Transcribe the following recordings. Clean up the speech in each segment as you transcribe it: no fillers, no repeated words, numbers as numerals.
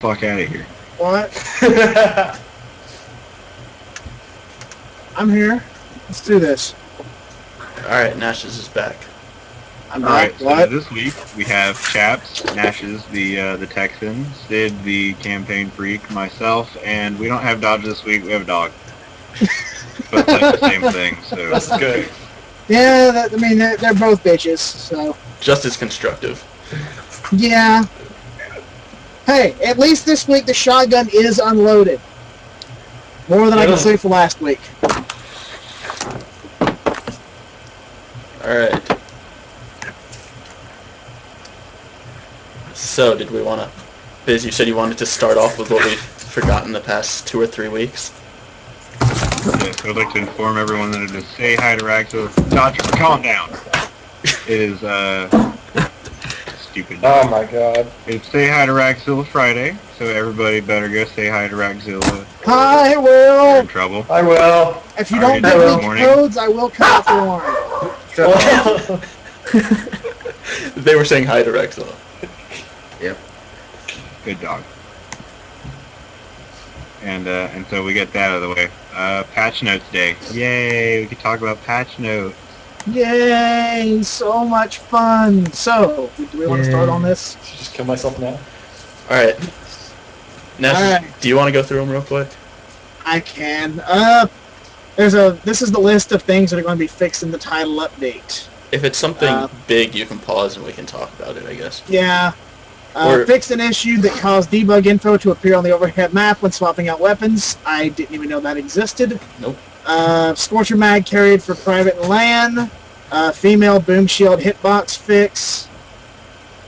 fuck out of here. What? I'm here. Let's do this. Alright, Gnashes is back. I'm Alright, back. so What? this week we have Chaps, Gnashes, the Texan, Sid, the campaign freak, myself, and we don't have Dodger this week, we have a dog. But it's like the same thing, so... That's good. Yeah, I mean, they're both bitches, so... Just as constructive. Yeah. Hey, at least this week the shotgun is unloaded. More than I can say for last week. Alright. So, did we want to... Biz, you said you wanted to start off with what we've forgotten the past 2 or 3 weeks. Yes, I'd like to inform everyone that it is Say Hi to Raxo. Dodger, calm down! It is, stupid. Oh my god. It's Say Hi to Raxzilla Friday, so everybody better go say hi to Raxzilla. Hi, You're Will! in trouble. I will. If you Already don't did give this me morning. codes, I will cut off your arm. They were saying hi to Rexel. Yep. Good dog. And so we get that out of the way. Patch notes day. Yay! We can talk about patch notes. Yay! So much fun! So, do we want to start on this? Just kill myself now. Alright. Gnashes, Alright. do you want to go through them real quick? I can. This is the list of things that are going to be fixed in the title update. If it's something big, you can pause and we can talk about it, I guess. Yeah. Or- Fixed an issue that caused debug info to appear on the overhead map when swapping out weapons. I didn't even know that existed. Nope. Scorcher mag carried for private and LAN. Female boom shield hitbox fix.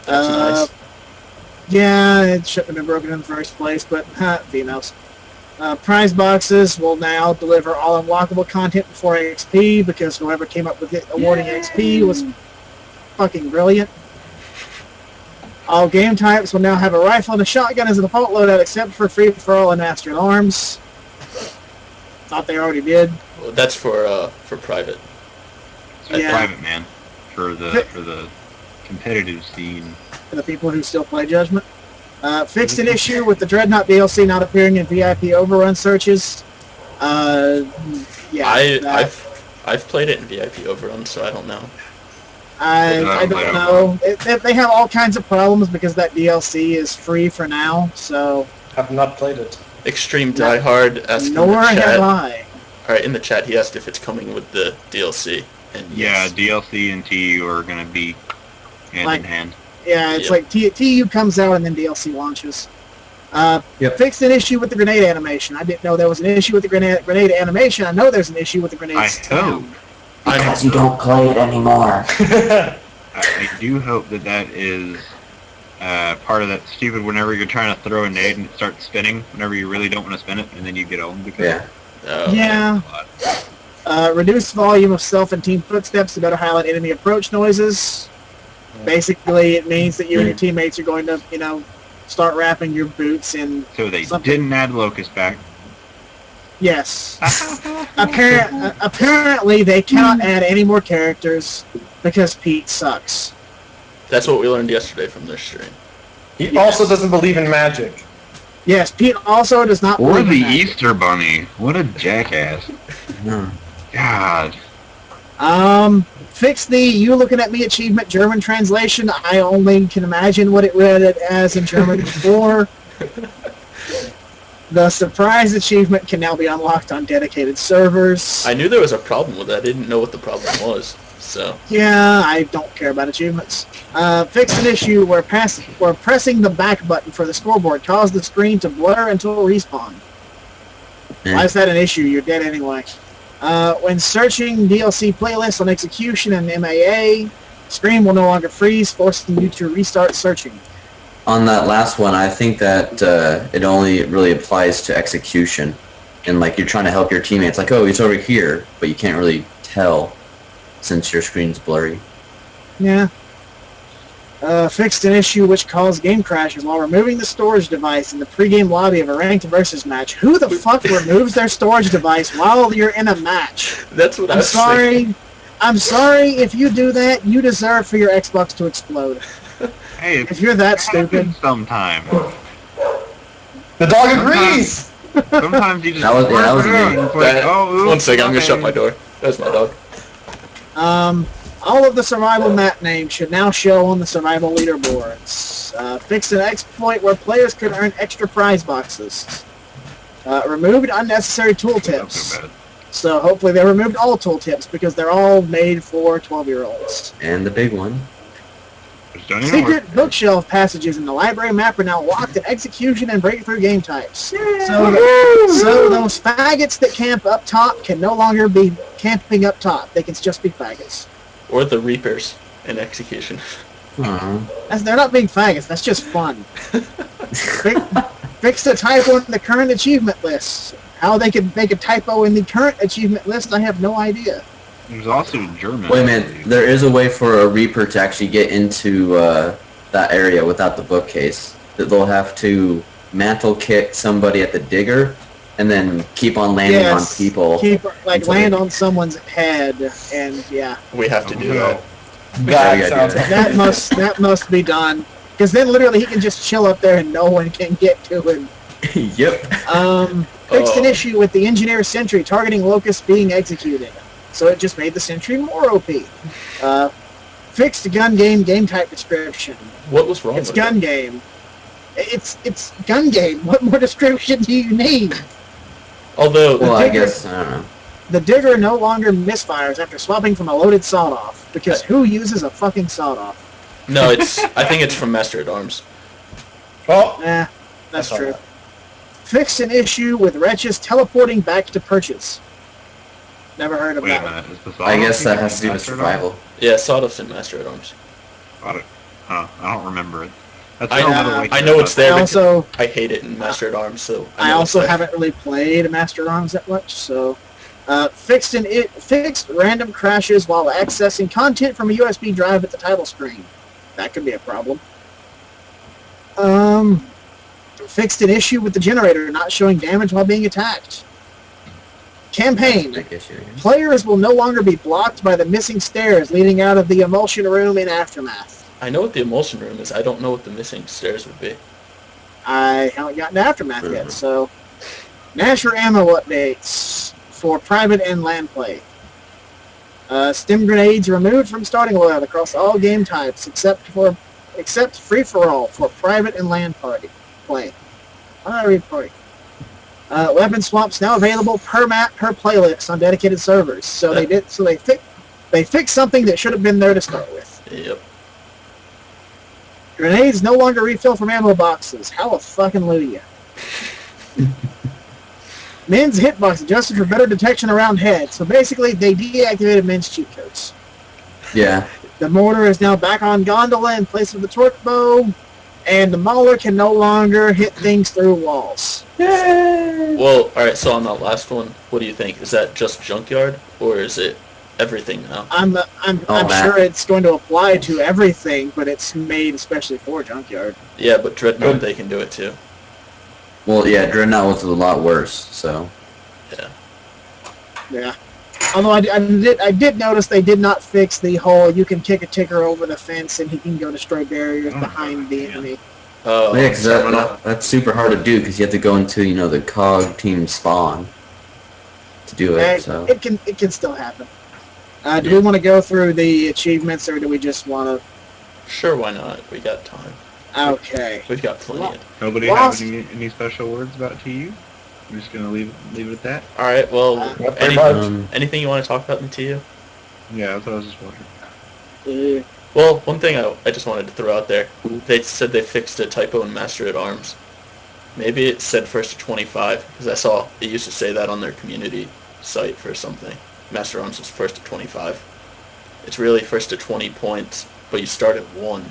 That's nice. Yeah, it shouldn't have been broken in the first place, but females. Prize boxes will now deliver all unlockable content before XP because whoever came up with it awarding XP was fucking brilliant. All game types will now have a rifle and a shotgun as a default loadout except for free-for-all and master at arms. Thought they already did. Well, that's for private. That's Yeah. private, man. For the competitive scene. For the people who still play Judgment. Fixed an issue with the Dreadnought DLC not appearing in VIP overrun searches. Yeah. I've played it in VIP Overrun, so I don't know. I don't know. They have all kinds of problems because that DLC is free for now, so... Have not played it. Extreme Diehard asked in Nor the have chat. I. Alright, in the chat he asked if it's coming with the DLC. And Yeah, yes. DLC and TU are gonna be hand in hand. Yeah, it's Yep. like TU comes out and then DLC launches. Fixed an issue with the grenade animation. I didn't know there was an issue with the grenade animation. I know there's an issue with the grenade I sound. hope. Because you don't play it anymore. I do hope that is part of that stupid whenever you're trying to throw a nade and it starts spinning whenever you really don't want to spin it and then you get home because Yeah. Oh, Yeah. Reduced volume of self and team footsteps to better highlight enemy approach noises. Basically, it means that you and your teammates are going to, start wrapping your boots in So they something. didn't add Locust back. Yes. Apparently, they cannot add any more characters because Pete sucks. That's what we learned yesterday from their stream. He also doesn't believe in magic. Yes, Pete also does not Or believe the in that. Easter Bunny. What a jackass. God. Fix the "You Looking at Me" achievement German translation. I only can imagine what it read as in German before. The surprise achievement can now be unlocked on dedicated servers. I knew there was a problem with that. I didn't know what the problem was. So, Yeah, I don't care about achievements. Fix an issue where pressing the back button for the scoreboard caused the screen to blur until respawn. Why is that an issue? You're dead anyway. When searching DLC playlists on Execution and MAA, screen will no longer freeze, forcing you to restart searching. On that last one, I think that it only really applies to execution. And like you're trying to help your teammates, like, oh, it's over here, but you can't really tell since your screen's blurry. Yeah. Fixed an issue which caused game crashes while removing the storage device in the pregame lobby of a ranked versus match. Who the fuck removes their storage device while you're in a match? that's what I I'm was thinking. sorry. I'm sorry if you do that. You deserve for your Xbox to explode. Hey, If you're that happens stupid. sometimes. The dog agrees! Sometimes you just That was- yeah, that was me. it's like, oops, One second, I'm gonna shut okay. my door. That's my dog. All of the survival map names should now show on the survival leaderboards. Fixed an exploit where players could earn extra prize boxes. Removed unnecessary Not so tooltips. bad. So hopefully they removed all tooltips because they're all made for 12-year-olds. And the big one. Just don't even work. Secret bookshelf passages in the library map are now locked in execution and breakthrough game types. So those faggots that camp up top can no longer be camping up top. They can just be faggots. Or the Reapers in execution. They're not being faggots. That's just fun. Fix the typo in the current achievement list. How they could make a typo in the current achievement list, I have no idea. There's also German. Wait a minute, there is a way for a Reaper to actually get into that area without the bookcase. That they'll have to mantle kick somebody at the digger, and then keep on landing on people. Keep until land they- on someone's head, and yeah, We have to do that. That Yeah, sounds yeah. that must be done. Because then literally he can just chill up there and no one can get to him. Yep. Fixed an Oh. issue with the engineer sentry targeting locusts being executed, so it just made the sentry more OP. Fixed gun game type description. What was wrong It's with gun it? game. It's gun game. What more description do you need? Although, Well, I digger- guess, I don't know. The digger no longer misfires after swapping from a loaded sawed-off, because who uses a fucking sawed-off? no, I think it's from Master at Arms. Oh, That's That's all true. right. Fixed an issue with wretches teleporting back to perches. Never heard of Wait a that. minute. Is the I guess Sawdust that has to do with Master survival. Yeah, Sawdust and Master at Arms. Got it. Huh, I don't remember it. That's I so know- little I know it's I there, but also I hate it in Master at Arms, so I know also it's there. haven't really played Master Arms that much, so fixed random crashes while accessing content from a USB drive at the title screen. That could be a problem. Fixed an issue with the generator not showing damage while being attacked. Campaign. Big issue. Players will no longer be blocked by the missing stairs leading out of the emulsion room in Aftermath. I know what the emulsion room is. I don't know what the missing stairs would be. I haven't gotten to Aftermath yet, Mhm. so... Gnasher ammo updates for private and land play. Stim grenades removed from starting loadout across all game types except free-for-all for private and land party play. Why did I read party? Weapon swaps now available per map per playlist on dedicated servers. So they fixed something that should have been there to start with. Yep. Grenades no longer refill from ammo boxes. Hallelujah. Men's hitbox adjusted for better detection around head. So basically, they deactivated men's cheat codes. Yeah. The mortar is now back on gondola in place of the torque bow, and the mauler can no longer hit things through walls. Well, alright, so on that last one, what do you think? Is that just Junkyard, or is it everything now? I'm Matt. sure it's going to apply to everything, but it's made especially for Junkyard. Yeah, but Dreadnought, Good. they can do it too. Well, yeah, Dreadnought was a lot worse, so. Yeah. Although I did notice they did not fix the whole you can kick a ticker over the fence and he can go destroy barriers Oh, behind the yeah. enemy. Oh, Yeah, 'cause Terminal. that's super hard to do because you have to go into, the COG team spawn to do it, so. It can still happen. Do we want to go through the achievements or do we just want Sure, why not? We got time. to? Okay. We've got plenty. Nobody Lost- have any special words about TU? I'm just gonna leave it at that. Alright, well, Not very any, much. anything you want to talk about in TU? Yeah, that's what I was just wondering. Well, one thing I just wanted to throw out there. They said they fixed a typo in Master at Arms. Maybe it said first to 25, because I saw it used to say that on their community site for something. Master at Arms was first to 25. It's really first to 20 points, but you start at 1.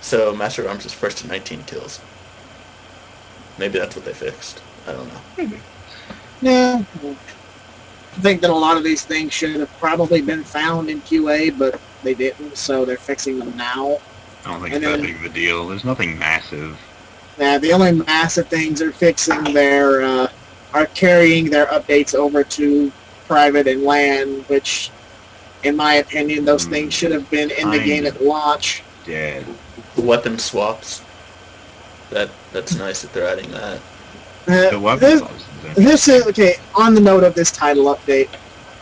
So Master at Arms is first to 19 kills. Maybe that's what they fixed. I don't know. Yeah. I think that a lot of these things should have probably been found in QA, but they didn't, so they're fixing them now. I don't think And it's that then- big of a deal. There's nothing massive. The only massive things are fixing are carrying their updates over to private and LAN, which, in my opinion, those things should have been in the game at launch. Dead. Weapon swaps. That's nice that they're adding that. The weapon this, boxes. this is okay. On the note of this title update,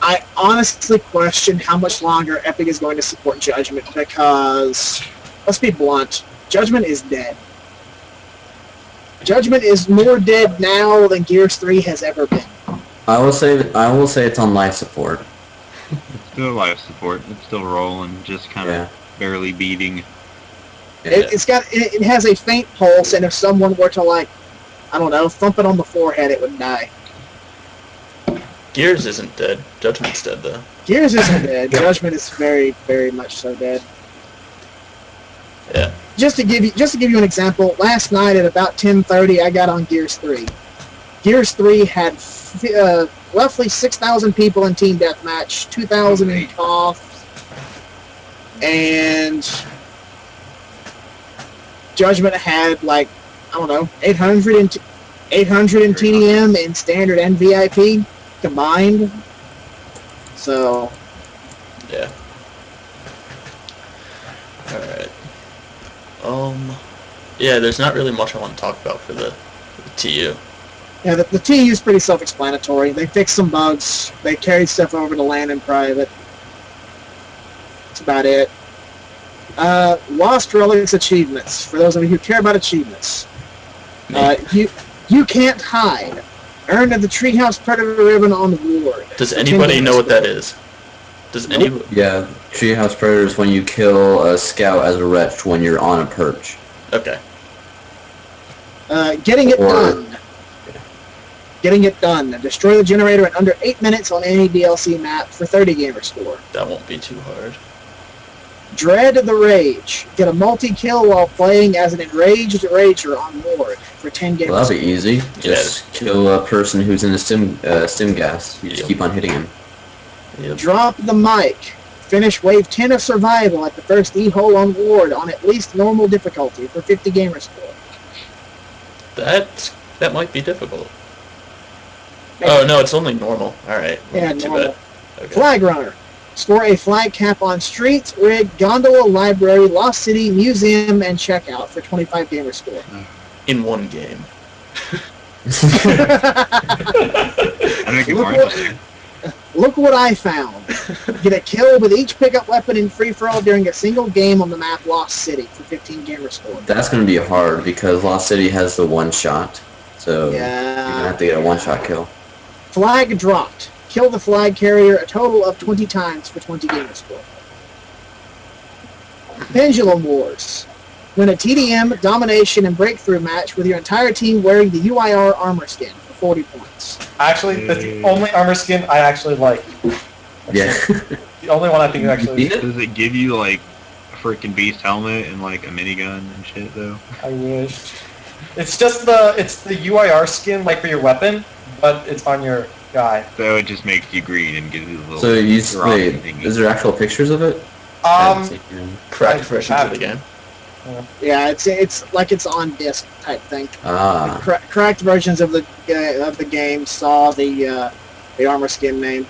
I honestly question how much longer Epic is going to support Judgment because, let's be blunt, Judgment is dead. Judgment is more dead now than Gears 3 has ever been. I will say it's on life support. It's still life support. It's still rolling, just kind of Yeah. barely beating. It has a faint pulse, and if someone were to, like, I don't know, thump it on the forehead, it would die. Gears isn't dead. Judgment's dead though. Gears isn't dead. Judgment is very, very much so dead. Yeah. Just to give you an example, last night at about 10:30, I got on Gears 3. Gears 3 had roughly 6,000 people in Team Deathmatch, 2,000 in TOF, and Judgment had, like, I don't know, 800 in TDM in Standard and VIP combined. So, Yeah. Alright. Yeah, there's not really much I want to talk about for the TU. yeah, the TU is pretty self-explanatory. They fixed some bugs. They carried stuff over to LAN in private. That's about it. Lost Relics achievements. For those of you who care about achievements, you can't hide. Earn the Treehouse Predator ribbon on the ward. Does anybody know what that is? Does anybody? Yeah, Treehouse Predator is when you kill a scout as a wretch when you're on a perch. Okay. Getting it done. Getting it done. Destroy the generator in under 8 minutes on any DLC map for 30 gamer score. That won't be too hard. Dread the Rage. Get a multi-kill while playing as an enraged rager on ward for 10 gamer Well, score. that'll be easy. Just kill a person who's in a stim gas. You just keep on hitting him. Yep. Drop the mic. Finish wave 10 of survival at the first E-hole on ward on at least normal difficulty for 50 gamer score. That might be difficult. Oh no, it's only normal. Alright. Yeah, Too normal. bad. Okay. Flag Runner. Score a flag cap on streets, rig, gondola, library, lost city, museum, and checkout for 25 gamer score. In one game. I make it more interesting. Look what I found. Get a kill with each pickup weapon in free-for-all during a single game on the map Lost City for 15 gamer score. That's going to be hard because Lost City has the one shot. So you're going to have to get a one-shot kill. Flag dropped. Kill the flag carrier a total of 20 times for 20 gamer score. Pendulum Wars. Win a TDM, domination, and breakthrough match with your entire team wearing the UIR armor skin for 40 points. Actually, that's the only armor skin I actually like. Yeah. The only one I think actually. Does it give you like a freaking beast helmet and like a minigun and shit though? I wish. It's just the UIR skin like for your weapon, but it's on your guy. So it just makes you green and gives you the little. So you rocket wait, thingy. is there actual pictures of it? I haven't seen it. Cracked I versions of the game. Yeah, it's like it's on disc type thing. Ah. Cracked versions of the game saw the armor skin name.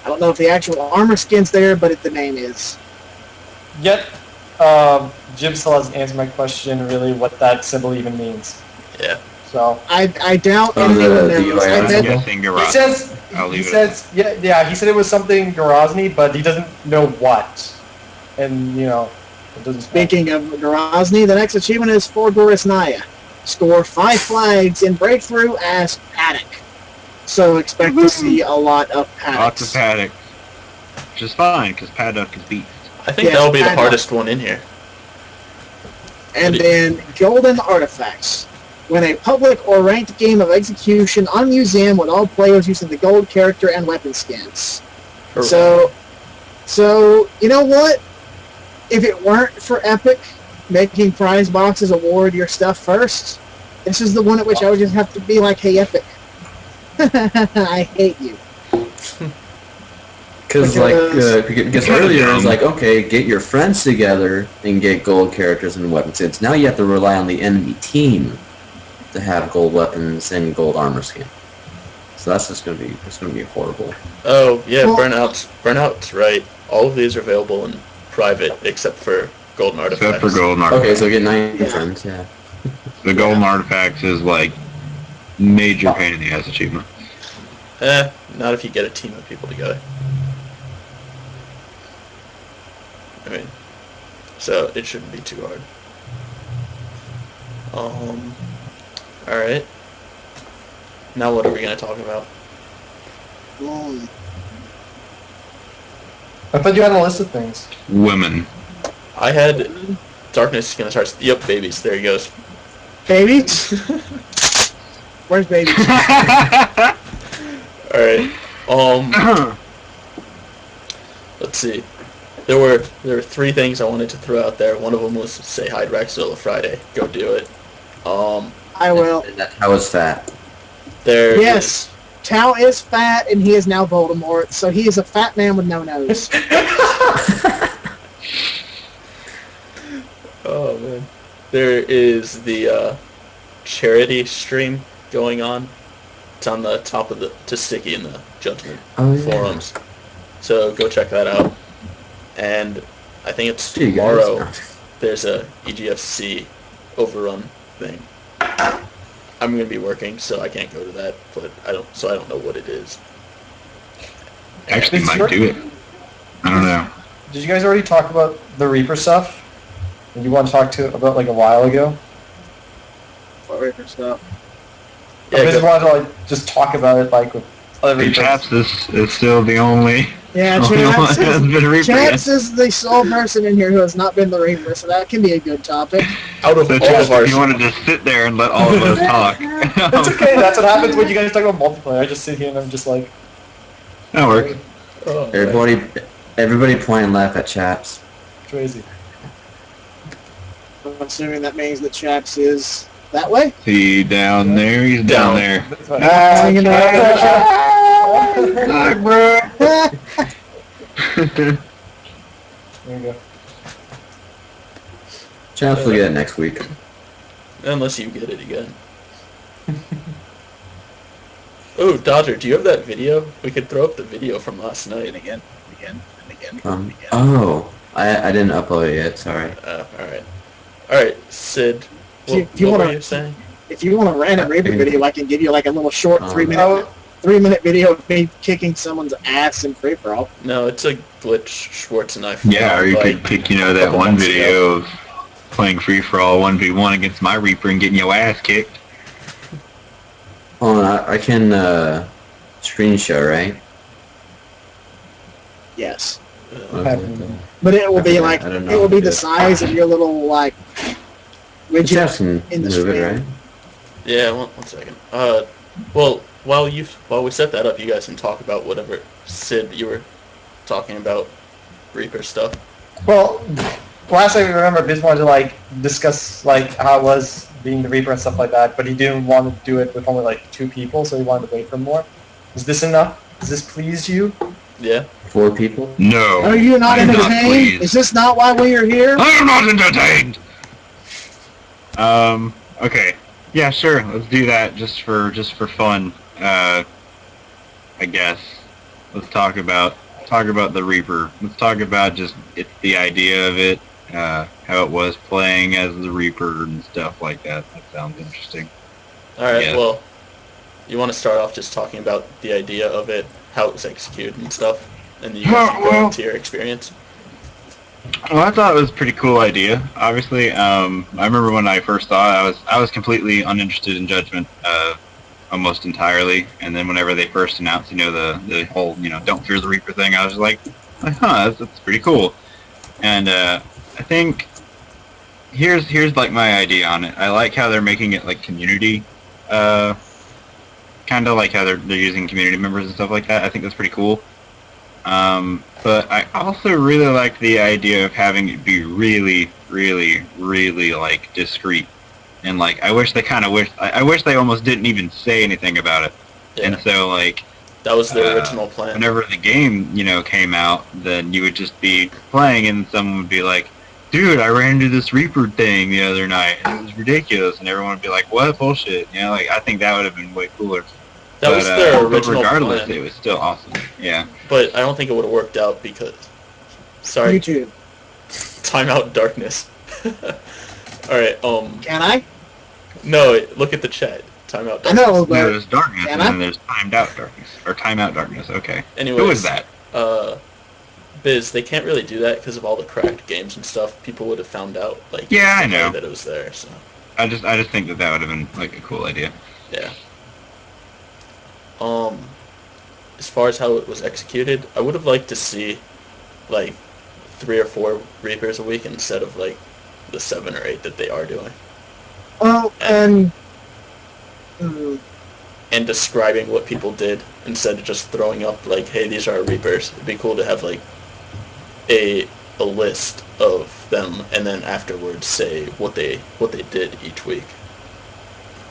I don't know if the actual armor skin's there, but the name is. Yet, Jim still hasn't answered my question. Really, what that symbol even means. Yeah. So I doubt Oh, anyone the knows. UIR I I'm bet, guessing he garage. says I'll he leave it. says yeah he said it was something Grozny, but he doesn't know what, and it doesn't. speaking of Grozny, the next achievement is for Gorisnaya. Score 5 flags in breakthrough as Paddock. So expect to see a lot of Paddocks. Lots of paddock. Which is fine, because paddock is beast. I think Yeah, that'll be the I know. hardest one in here. And then Golden Artifacts. Win a public or ranked game of execution on Museum with all players using the gold character and weapon skins. Hooray. So you know what? If it weren't for Epic making prize boxes award your stuff first, this is the one at which I would just have to be like, hey, Epic, I hate you. Because earlier it was like, okay, get your friends together and get gold characters and weapon skins. Now you have to rely on the enemy team to have gold weapons and gold armor skin. So that's just gonna be horrible. Oh yeah, Well- Burnout's right. All of these are available in private except for Golden Artifacts. Except for golden artifacts. Okay, so get 9 friends, yeah. The golden artifacts is like major pain in the ass achievement. Not if you get a team of people together. I mean, so it shouldn't be too hard. Alright. Now what are we going to talk about? I thought you had a list of things. Women. I had Darkness is going to start... Yep, babies. There he goes. Babies? Where's babies? Alright. Let's see. There were 3 things I wanted to throw out there. One of them was say hi to Raxzilla Friday. Go do it. I will. And that Tao is fat. There Yes. Tao is fat, and he is now Voldemort, so he is a fat man with no nose. Oh man. There is the charity stream going on. It's on the top of the Sticky in the Judgment forums. So go check that out. And I think it's tomorrow. There's a EGFC overrun thing. I'm gonna be working, so I can't go to that. But I don't know what it is. Actually, might do it. I don't know. Did you guys already talk about the Reaper stuff? That you want to talk about like a while ago? What Reaper stuff? I just wanted to like just talk about it like with other Reapers. BChaps is still the only. Yeah, only one that has been a Reaper yet. Chaps is the sole person in here who has not been the Reaper, so that can be a good topic. Out of So all Chaps, of our if you want to just sit there and let all of us talk. It's okay. That's what happens when you guys talk about multiplayer. I just sit here and I'm just like. That works. Oh, Everybody point and laugh at Chaps. Crazy. I'm assuming that means that Chaps is that way? See down there? He's down there. That's fine. Look, bro. There you go. Chaps will get it next week. unless you get it again. Oh, Dodger, do you have that video? We could throw up the video from last night. And again. Oh, I didn't upload it yet. Sorry. Alright. Alright, Sid, what were you saying? If you want a random Reaper video, I can give you like a little short 3-minute video of me kicking someone's ass in free for all. No, it's a glitch Schwartz and I Yeah, or you like, could pick, that couple one months video of playing free-for-all 1v1 against my Reaper and getting your ass kicked. Hold on, I can screen share, right? Yes. Okay. But it will be like, I don't it know will be how to the do it. size of your little like widget Chaps can in the move it, screen. right? Yeah, one second. Well, while we set that up, you guys can talk about whatever, Sid, you were talking about Reaper stuff. Well, last I remember, Biz wanted to like discuss like how it was being the Reaper and stuff like that, but he didn't want to do it with only like 2 people, so he wanted to wait for more. Is this enough? Does this please you? Yeah. 4 people? No. Are you not I'm not entertained? pleased. Is this not why we are here? I am not entertained! Okay. Yeah, sure. Let's do that just for fun. I guess. Let's talk about the Reaper. Let's talk about just the idea of it, how it was playing as the Reaper and stuff like that. That sounds interesting. Alright, Yeah. well, you want to start off just talking about the idea of it, how it was executed and stuff, and then you guys can go into your experience. Well, I thought it was a pretty cool idea. Obviously, I remember when I first saw it, I was completely uninterested in Judgment, almost entirely. And then whenever they first announced, the whole, don't fear the Reaper thing, I was like, huh, that's pretty cool. And I think here's like my idea on it. I like how they're making it like community, kind of like how they're using community members and stuff like that. I think that's pretty cool. But I also really like the idea of having it be really, really, really like discreet. And like I wish they almost didn't even say anything about it. Yeah. And so like That was the original plan. whenever the game, came out, then you would just be playing and someone would be like, dude, I ran into this Reaper thing the other night and it was ridiculous, and everyone would be like, what bullshit? I think that would have been way cooler. That was their original regardless, plan. it was still awesome. Yeah. But I don't think it would have worked out because... Sorry, YouTube. timeout darkness. Alright, Can I? no, look at the chat. Timeout I darkness. know, No, but there's darkness, and and then there's timed out darkness. Or timeout darkness, okay. Anyways, Who was that? Biz, they can't really do that because of all the cracked games and stuff. People would have found out, like, Yeah, I the day know. that it was there, so, I just think that would have been, like, a cool idea. yeah. As far as how it was executed, I would have liked to see, like, 3 or 4 Reapers a week instead of, like, the 7 or 8 that they are doing. oh, and And describing what people did instead of just throwing up, like, hey, these are our Reapers. It'd be cool to have, like, a list of them, and then afterwards say what they did each week,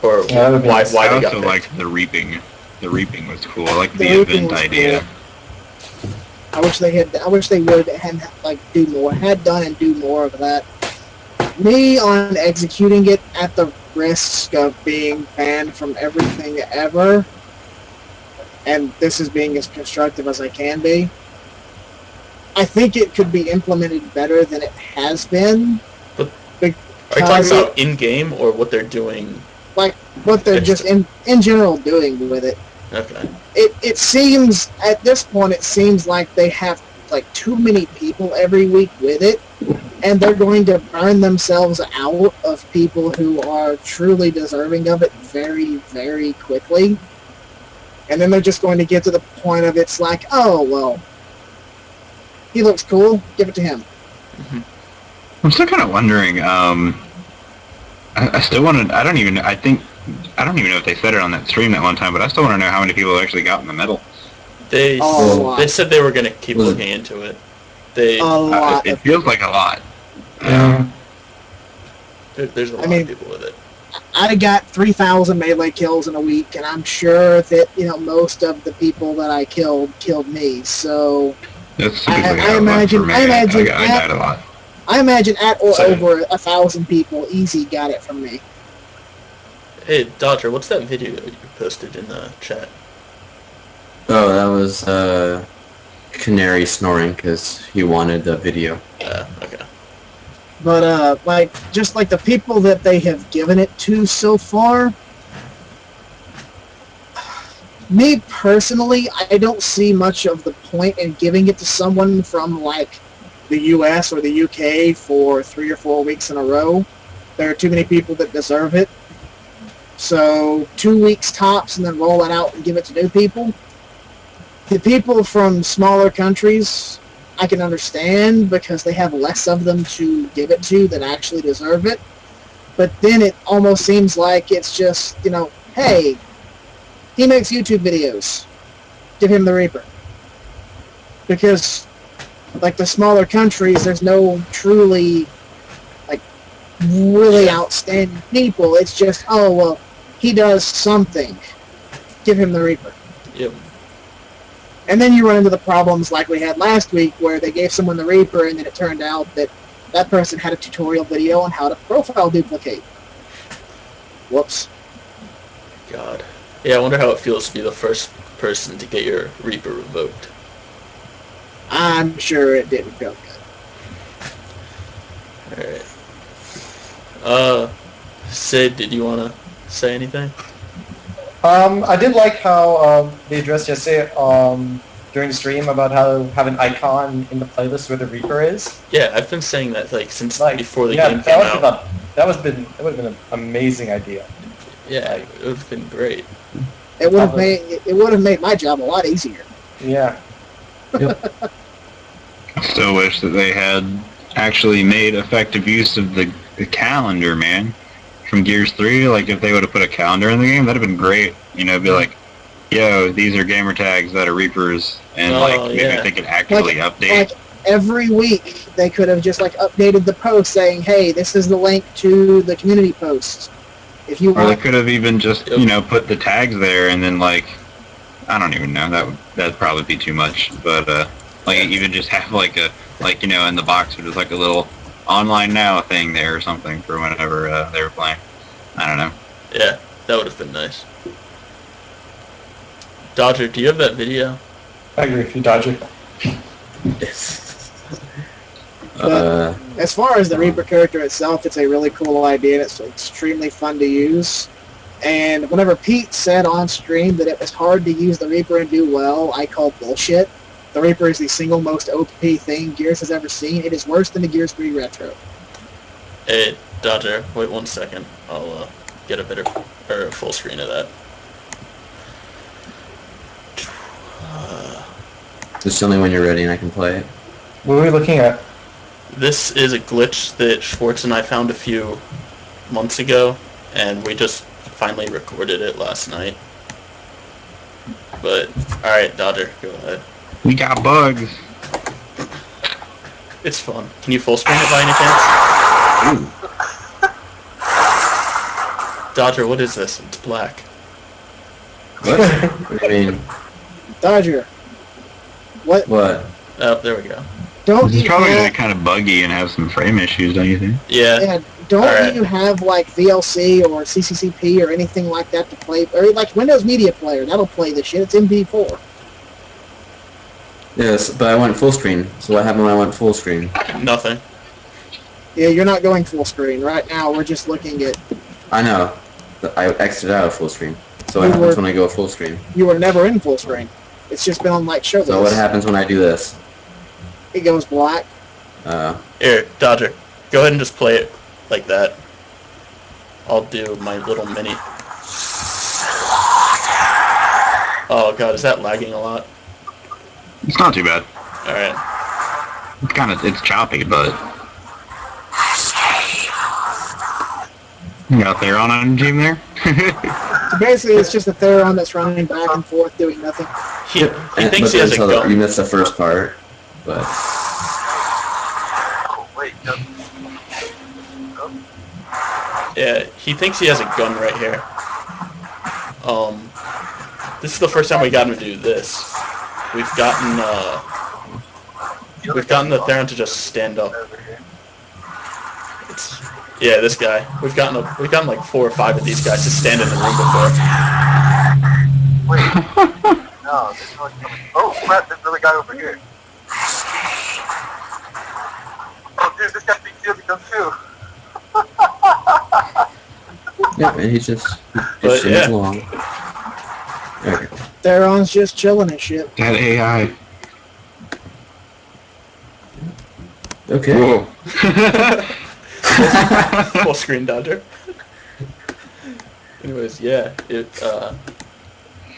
or Yeah, that would be why nice. why I they got also picked. liked the reaping. The reaping was cool. I like The the reaping event was idea. I wish they would had like do more, had done and do more of that. Me on executing it at the risk of being banned from everything ever, and this is being as constructive as I can be. I think it could be implemented better than it has been. Are you talking because about in game or what they're doing? what they're just in general doing with it. Okay. It seems at this point it seems like they have like too many people every week with it, and they're going to burn themselves out of people who are truly deserving of it very, very quickly. And then they're just going to get to the point of it's like, oh well, he looks cool, give it to him. I'm still kind of wondering. I still wanted. I don't even know if they said it on that stream that one time, but I still want to know how many people actually got in the medal. They Oh, they said they were gonna keep looking into it. They A lot It of feels like a lot. Yeah. there's a lot mean, of people with it. I got 3,000 melee kills in a week, and I'm sure that most of the people that I killed me. So That's I typically how it was for me. I died a lot. I imagine at or So- over 1,000 people easy got it from me. Hey, Dodger, what's that video you posted in the chat? Oh, that was Canary snoring because he wanted the video. Okay. But just like the people that they have given it to so far, me personally, I don't see much of the point in giving it to someone from like the US or the UK for 3 or 4 weeks in a row. There are too many people that deserve it. So 2 weeks tops and then roll it out and give it to new people. The people from smaller countries, I can understand because they have less of them to give it to that actually deserve it. But then it almost seems like it's just, hey, he makes YouTube videos. Give him the Reaper. Because, like the smaller countries, there's no truly, really outstanding people. It's just, oh, well, he does something. Give him the Reaper. Yep. And then you run into the problems like we had last week where they gave someone the Reaper and then it turned out that that person had a tutorial video on how to profile duplicate. Whoops. God. Yeah, I wonder how it feels to be the first person to get your Reaper revoked. I'm sure it didn't feel good. Alright. Sid, did you want to say anything? I did like how they addressed yesterday during the stream about how have an icon in the playlist where the Reaper is. Yeah, I've been saying that since Like, before the yeah, game came out. that would have been an amazing idea. Yeah, it would have been great. It would have made my job a lot easier. Yeah. I still wish that they had actually made effective use of the calendar, man. From Gears 3, like if they would have put a calendar in the game, that'd have been great. Be like, yo, these are gamer tags that are Reapers, and maybe yeah. they could actually update. Like every week they could have just updated the post saying, hey, this is the link to the community post. If you Or they want, could have even just, put the tags there, and then I don't even know, that'd probably be too much. But even just have in the box or just a little online now thing there or something for whenever they were playing. I don't know. Yeah, that would have been nice. Dodger, do you have that video? I agree with you, Dodger. as far as the Reaper character itself, it's a really cool idea and it's extremely fun to use. And whenever Pete said on stream that it was hard to use the Reaper and do well, I called bullshit. The Reaper is the single most OP thing Gears has ever seen. It is worse than the Gears 3 Retro. Hey, Dodger, wait 1 second. I'll get a better or a full screen of that. Just tell me when you're ready and I can play it. What are we looking at? This is a glitch that Schwartz and I found a few months ago, and we just finally recorded it last night. But, alright, Dodger, go ahead. We got bugs. It's fun. Can you full screen it by any chance? Dodger, what is this? It's black. What? What do you mean? Dodger, what? What? Oh, there we go. Don't This is you probably have, gonna kind of buggy and have some frame issues, don't you think? Yeah, yeah, don't Alright. you have like VLC or CCCP or anything like that to play, or like Windows Media Player? That'll play this shit. It's MP4. Yes, but I went full screen. So what happened when I went full screen? nothing. Yeah, you're not going full screen right now. We're just looking at. I know. But I exited out of full screen. So what You happens were- when I go full screen? You were never in full screen. It's just been on like show So what list. happens when I do this? It goes black. Here, Dodger, go ahead and just play it like that. I'll do my little mini. Oh god, is that lagging a lot? It's not too bad. Alright. It's choppy, but you got there on your team there. So basically, it's just a Theron that's running back and forth doing nothing. He thinks he has a You gun. missed the first part, but Yeah, he thinks he has a gun right here. This is the first time we got him to do this. We've gotten the Theron to just stand up. Yeah, this guy. We've gotten like 4 or 5 of these guys to stand in the room before. Wait. No, this one's coming. Oh, crap, there's another guy over here. Oh, dude, this guy thinks he has a gun too. yeah, and he's just But, sings yeah. along. Okay. Theron's just chilling and shit. That AI. Okay. Whoa. Full screen Dodger. Anyways, yeah,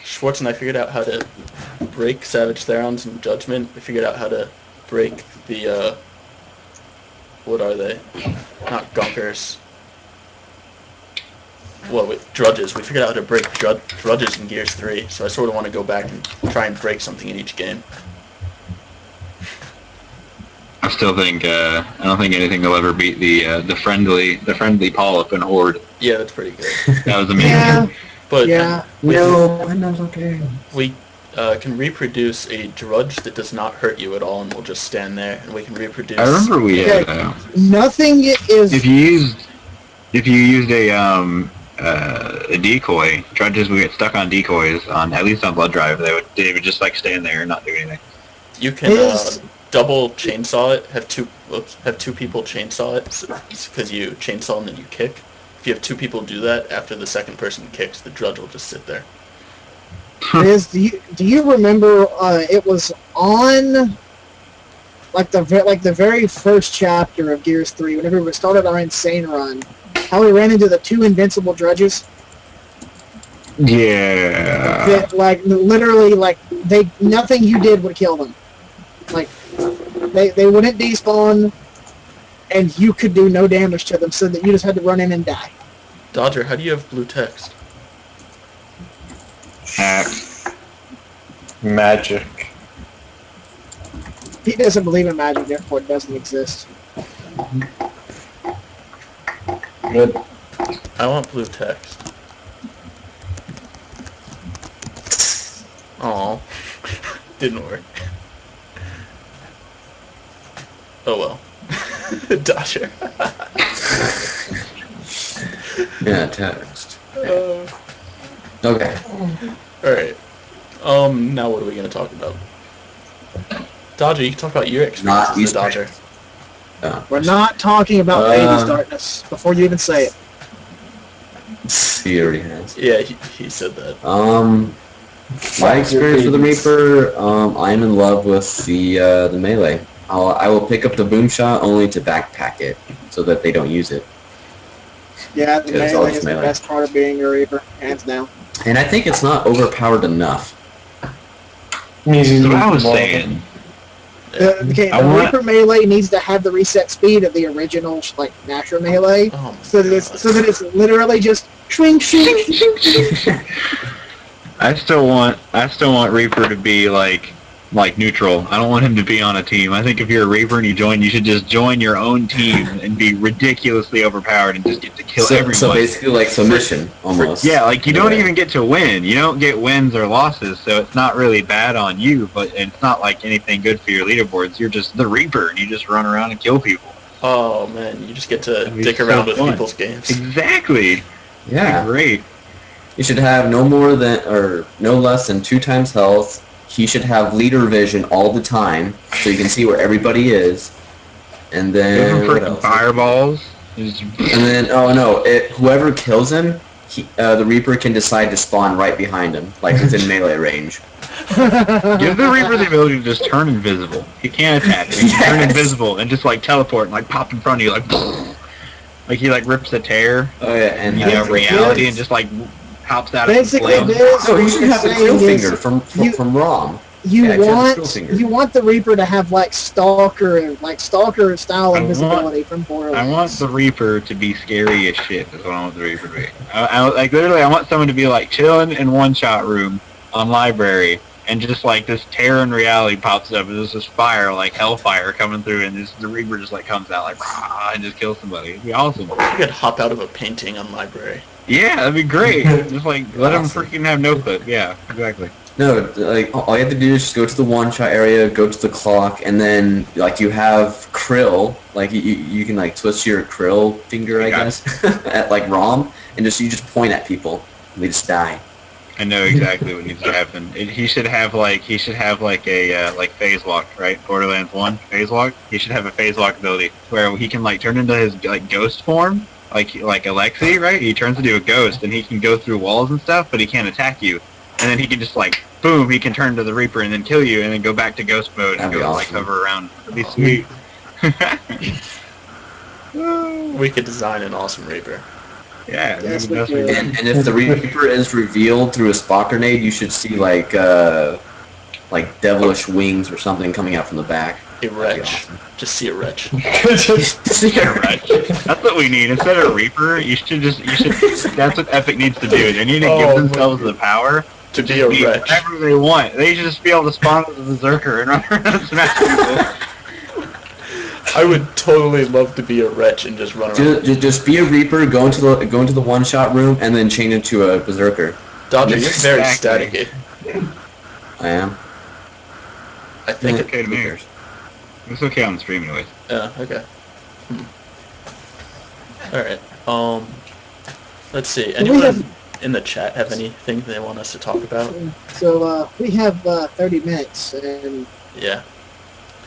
Schwartz and I figured out how to break Savage Therons and Judgment. We figured out how to break the, what are they? Not Gunkers. Well, with Drudges. We figured out how to break Drudges in Gears 3, so I sort of want to go back and try and break something in each game. I still think I don't think anything will ever beat the friendly polyp and horde. Yeah, that's pretty good. That was amazing. Yeah, But yeah. No, Windows okay. we can reproduce a Drudge that does not hurt you at all, and we'll just stand there, and we can reproduce. I remember we had Nothing is. if you used a decoy, Drudges would get stuck on decoys on at least on Blood Drive. They would just like stand there and not do anything. You can Is- double chainsaw it. Have two people chainsaw it because you chainsaw and then you kick. If you have 2 people do that, after the second person kicks, the Drudge will just sit there. Do you remember? It was on like the very first chapter of Gears 3. Whenever we started our insane run, how we ran into the 2 invincible Drudges. Yeah. That like literally like nothing you did would kill them. Like they wouldn't despawn, and you could do no damage to them, so that you just had to run in and die. Dodger, how do you have blue text? Hacks. Magic. He doesn't believe in magic, therefore it doesn't exist. Good. I want blue text. Oh, didn't work. Oh well. Dodger. Yeah, text. Okay. Alright. Now what are we gonna talk about? Dodger, you can talk about your experience Not as a Dodger. Oh. We're not talking about Baby's Darkness before you even say it. He already has. Yeah, he said that. My experience with the Reaper, I'm in love with the melee. I will pick up the boom shot only to backpack it so that they don't use it. Yeah, the It's all melee just is the melee. best part of being a Reaper, hands down. And I think it's not overpowered enough. Means you That's what need I was more. saying. Okay, I the want- Reaper melee needs to have the reset speed of the original, like, natural melee, Oh my so that it's literally just swing, swing. I still want Reaper to be like neutral. I don't want him to be on a team. I think if you're a Reaper and you join, you should just join your own team and be ridiculously overpowered and just get to kill everyone. So basically like submission, almost. Yeah, like you don't Yeah. even get to win. You don't get wins or losses, so it's not really bad on you, but it's not like anything good for your leaderboards. You're just the Reaper and you just run around and kill people. Oh man, you just get to That'd be dick so around with fun. people's games. Exactly. Yeah. Great. You should have no less than 2 times health. He should have leader vision all the time, so you can see where everybody is. And Give him then what freaking else? fireballs. Just- And then whoever kills him, the Reaper can decide to spawn right behind him, like within melee range. Give the Reaper the ability to just turn invisible. He can't attack. He can turn Yes. invisible and just like teleport and like pop in front of you like he like rips a tear Oh yeah, and in have reality and just like pops out of the Basically, flame. this No, you should have the kill saying is finger from ROM. you Yeah, kill want the finger. you want the Reaper to have like stalker style I invisibility from I Borderlands. want the Reaper to be scary as shit. Is what I want the Reaper to be. Like literally, I want someone to be like chilling in one shot room on library, and just like this terror in reality pops up, and there's this fire like hellfire coming through, and the Reaper just like comes out like rah, and just kills somebody. It'd be awesome. You could hop out of a painting on library. Yeah, that'd be great. Just like let him Awesome. freaking have no clip. Yeah, exactly. No, like all you have to do is just go to the one-shot area, go to the clock, and then like you have Krill, like you can like twist your Krill finger, I Got guess, at like ROM, and you just point at people, and they just die. I know exactly what needs to happen. He should have like a like phase walk, right? Borderlands 1 phase walk. He should have a phase walk ability where he can like turn into his like ghost form, like Alexei, right? He turns into a ghost and he can go through walls and stuff, but he can't attack you. And then he can just like boom, he can turn to the Reaper and then kill you, and then go back to ghost mode and That'd be go like awesome. hover around. That'd be sweet. We could design an awesome Reaper. Yeah, Yes, maybe that's we what- could. And if the Reaper is revealed through a spot grenade, you should see like devilish wings or something coming out from the back. A That'd be wretch. awesome. Just see a wretch. Yeah, right. That's what we need. Instead of Reaper, you should that's what Epic needs to do. They need to Oh, give themselves the power To be a be wretch. whatever they want. They should just be able to spawn as a berserker and run around and smash people. I would totally love to be a wretch and just run around. Just be a Reaper, go into the one-shot room, and then change into a berserker. Dodger, you're very Exactly. staticky. I am. I think It's okay to me. It's okay on the stream anyways. okay. Alright, let's see. we Anyone have- in the chat have anything they want us to talk about? So we have 30 minutes and Yeah.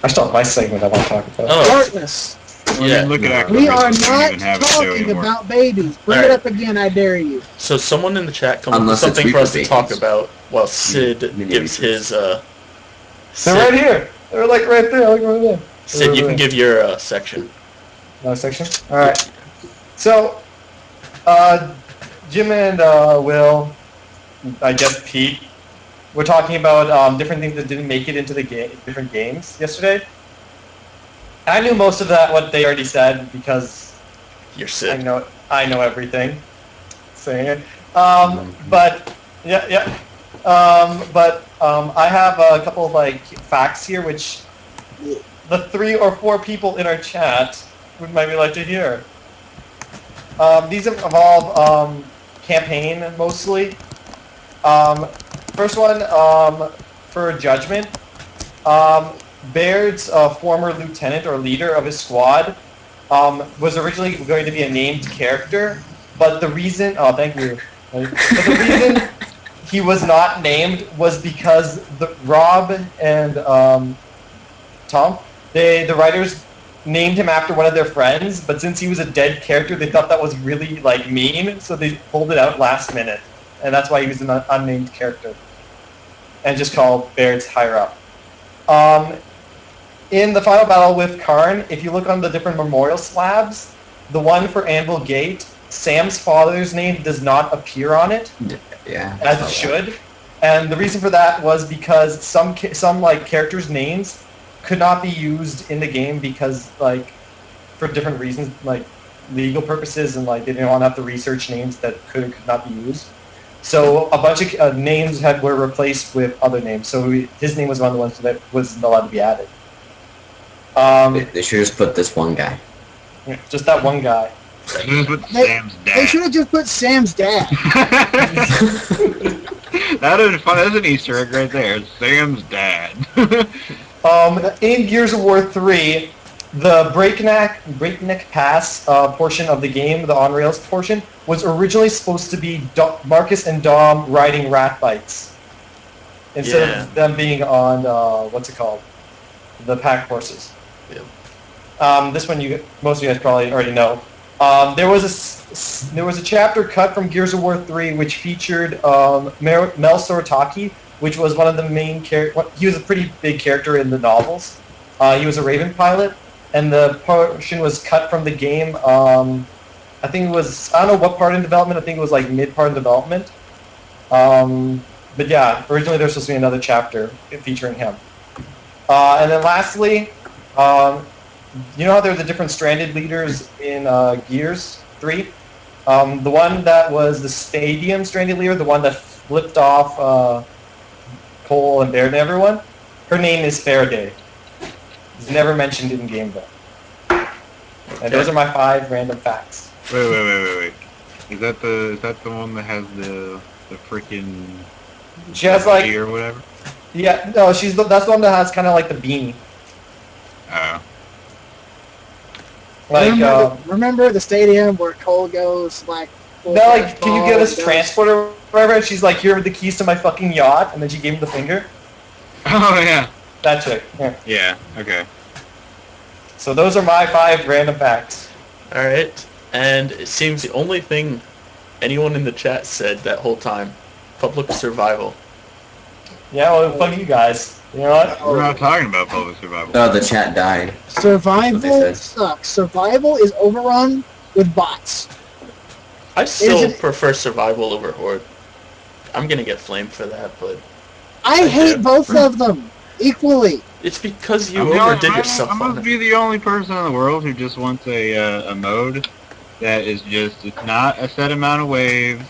I still have my segment I want to talk about. Oh, darkness. Yeah. Look at We are don't not even have a show talking anymore. about babies. Bring Alright. it up again, I dare you. so someone in the chat come up with Unless it's something for us to Reaper talk babies. about while Sid Mini gives Reapers. his, They're Sid, right here. They're like right there. Like right there. Sid, you can give your, section. Another section? Alright. So, Jim and Will, I guess Pete, were talking about different things that didn't make it into the different games yesterday. I knew most of that, what they already said, because You're Sid. I know everything. Saying it. But, yeah. I have a couple of, like, facts here, which the 3 or 4 people in our chat would maybe like to hear. These involve campaign mostly. First one for Judgment. Baird's former lieutenant or leader of his squad was originally going to be a named character, but the reason thank you. But the reason he was not named was because Rob and Tom, the writers named him after one of their friends, but since he was a dead character, they thought that was really like mean, so they pulled it out last minute, and that's why he was an unnamed character, and just called Baird's higher up. In the final battle with Karn, if you look on the different memorial slabs, the one for Anvil Gate, Sam's father's name does not appear on it, Yeah. as it should. And the reason for that was because some like characters' names could not be used in the game because like for different reasons, like legal purposes, and like they didn't want to have to research names that could or could not be used. So a bunch of names were replaced with other names. So his name was one of the ones that wasn't allowed to be added. They should just put this one guy. Just that one guy. Sam's They dad. should have just put Sam's dad. That would be fun. That's an Easter egg right there. It's Sam's dad. In Gears of War 3, the Breakneck Pass portion of the game, the on-rails portion, was originally supposed to be Marcus and Dom riding rat bikes. Instead of them being on, what's it called? The pack horses. Yep. This one, most of you guys probably already know. There was a chapter cut from Gears of War 3 which featured Mel Sorotaki, which was one of the main characters. He was a pretty big character in the novels. He was a Raven pilot, and the portion was cut from the game. I think it was, I don't know what part in development. I think it was like mid part of development. But yeah, originally there was supposed to be another chapter featuring him. And then lastly, you know how there are the different stranded leaders in Gears 3? The one that was the stadium stranded leader, the one that flipped off Cole and Baird and everyone, her name is Faraday. It's never mentioned in game though. And those are my 5 random facts. Wait. Is that the one that has the freaking She has like, or whatever? yeah, no, that's the one that has kind of like the beanie. Oh. Like, remember the stadium where Cole goes like, no, like, can you give us transport or whatever? And she's like, here are the keys to my fucking yacht, and then she gave him the finger. Oh yeah. That chick. Yeah. Yeah. Okay. So those are my 5 random facts. Alright, and it seems the only thing anyone in the chat said that whole time, public survival. Yeah, well, fuck you guys. You know what? We're not talking about public survival. Oh, the chat died. Survival said. sucks. Survival is overrun with bots. I still Is it- prefer survival over horde. I'm gonna get flamed for that, but I hate do. both of them equally. it's because you I'm the overdid only- yourself I'm on gonna it. be the only person in the world who just wants a mode that is just, it's not a set amount of waves,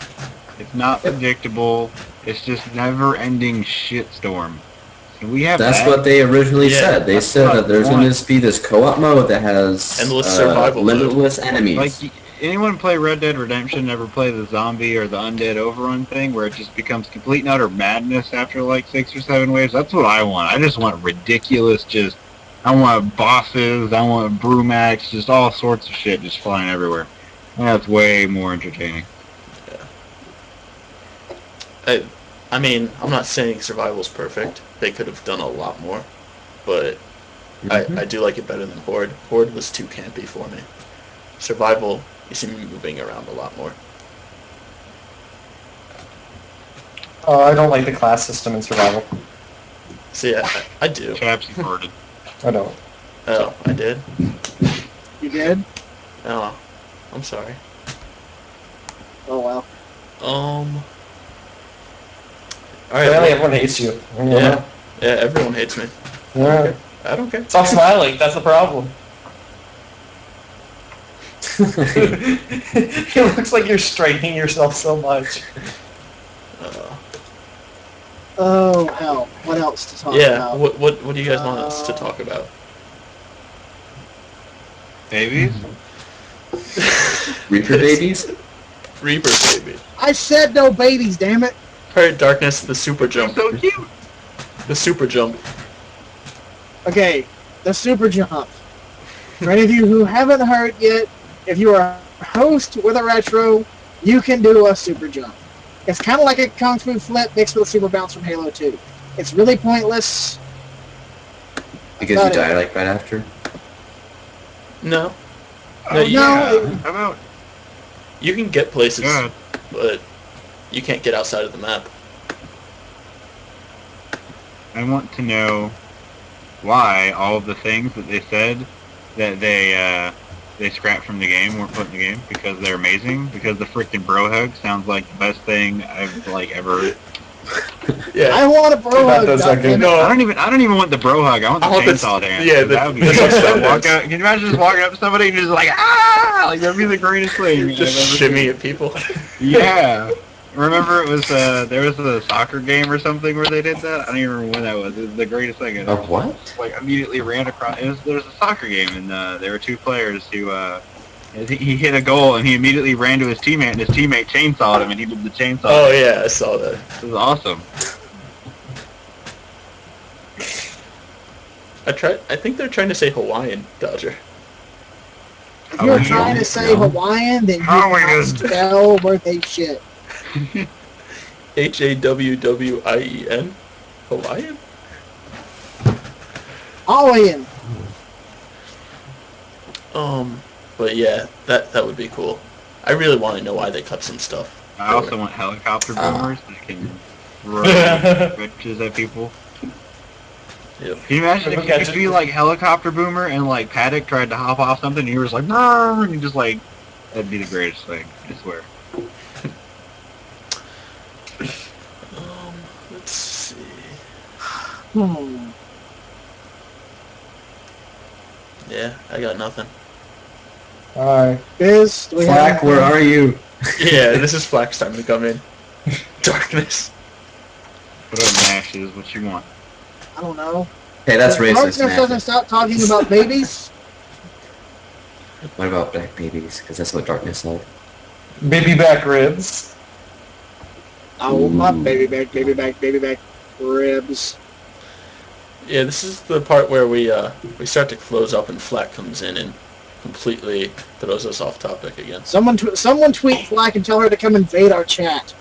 it's not predictable, it's just never-ending shitstorm. Can we have That's that? what they originally Yeah, said. They that's said what that there's I going want. to be this co-op mode that has Endless survival mode. limitless enemies. Like, anyone play Red Dead Redemption ever play the zombie or the undead overrun thing where it just becomes complete and utter madness after like 6 or 7 waves? That's what I want. I just want ridiculous, just, I want bosses, I want brewmax, just all sorts of shit just flying everywhere. That's way more entertaining. I mean, I'm not saying survival's perfect. They could have done a lot more, but I do like it better than horde. Horde was too campy for me. Survival, you see me moving around a lot more. I don't like the class system in survival. See, I do. Chaps, you farted. I don't. Oh, I did? You did? Oh, I'm sorry. Oh well. Alright, Apparently well, everyone hates you. yeah, everyone hates me. Yeah. I don't care. Stop smiling. That's the problem. It looks like you're straightening yourself so much. Oh hell. What else to talk Yeah, about? what do you guys want us to talk about? Babies? Reaper babies? Reaper baby. I said no babies, damn it. Alright, Darkness, the super jump. So cute! The super jump. Okay, the super jump. For any of you who haven't heard yet, if you are a host with a retro, you can do a super jump. It's kind of like a Kung Fu flip mixed with a super bounce from Halo 2. It's really pointless. Because you die like right after? No. Oh, No, you, no. How about you can get places, God? but you can't get outside of the map. I want to know why all of the things that they said that they scrapped from the game weren't put in the game because they're amazing. Because the freaking bro hug sounds like the best thing I've ever. Yeah. I want a bro hug. Those are good. No. I don't even want the bro hug. I want the I want the- chainsaw dance. yeah, that would be the great. chainsaw Walk dance. out. Can you imagine just walking up to somebody and just like like that'd be the greatest thing. Just I've ever shimmy seen. at people. Yeah. Remember it was there was a soccer game or something where they did that. I don't even remember when that was. It was the greatest thing. I've ever Of what? like immediately ran across. There was a soccer game, and there were two players who he hit a goal, and he immediately ran to his teammate, and his teammate chainsawed him, and he did the chainsaw. Oh yeah, I saw that. It was awesome. I think they're trying to say Hawaiian, Dodger. If you're Oh, trying yeah. to say No. Hawaiian, then you Hawaiian. can spell worth a shit. Hawwien. Hawaiian. Hawaiian. But yeah, that would be cool. I really want to know why they cut some stuff. I also want helicopter boomers that can throw wrenches at people. Yep. Can you imagine if you could be like helicopter boomer and like Paddock tried to hop off something and you were just like, "Brrr," and you just like, that'd be the greatest thing, I swear. Let's see. Yeah, I got nothing. Alright. Biz, do we Flack, where are you? Yeah, this is Flack's time to come in. Darkness. What up, Gnashes? What you want? I don't know. Hey, that's racist, Darkness doesn't man. stop talking about babies. What about black babies? Because that's what darkness said. Baby back ribs. Oh, my Ooh. baby back ribs. Yeah, this is the part where we start to close up and Flack comes in and completely throws us off topic again. Someone tweet Flack and tell her to come invade our chat.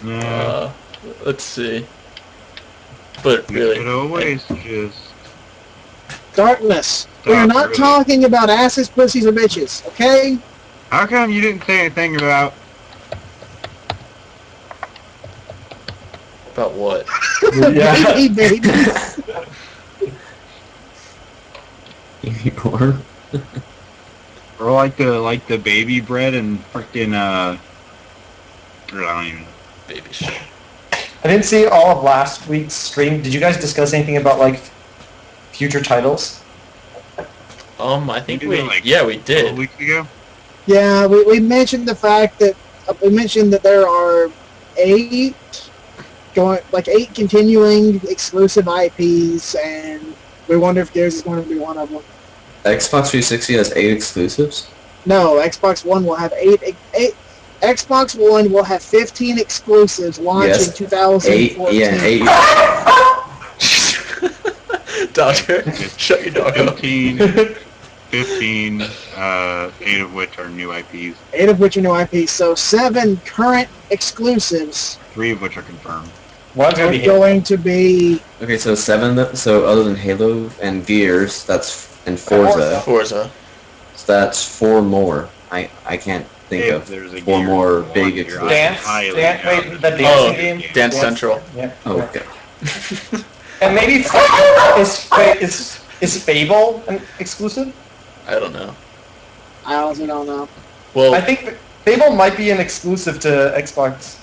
Let's see. But We really, could always just... Darkness. We are not really. talking about asses, pussies, or bitches, okay? How come you didn't say anything about... about what? Yeah. Baby babies. Or Or like the baby bread and freaking I don't even know. Baby shit. I didn't see all of last week's stream. Did you guys discuss anything about like future titles? I think We did that, we a couple did. weeks ago. Yeah, we mentioned the fact that there are 8 continuing exclusive IPs, and we wonder if theirs is going to be one of them. Xbox 360 has 8 exclusives? No, Xbox One will have 8. Xbox One will have 15 exclusives launch Yes. in 2014. 8. Dodger, shut your dog up. 15, 8 of which are new IPs, 8 of which are new IPs. So 7 current exclusives 3 of which are confirmed. One's are gonna be going to be. Okay, so 7, so other than Halo and Gears, and Forza, Forza. so that's 4 more. I can't think If of there's a 4 Gears more one, big you're exclusives. Dance, highly dance, doubt wait, it. the dancing Oh, game. Dance Central. Yeah. Oh, okay. And maybe is Fable an exclusive? I don't know. I honestly don't know. Well, I think Fable might be an exclusive to Xbox.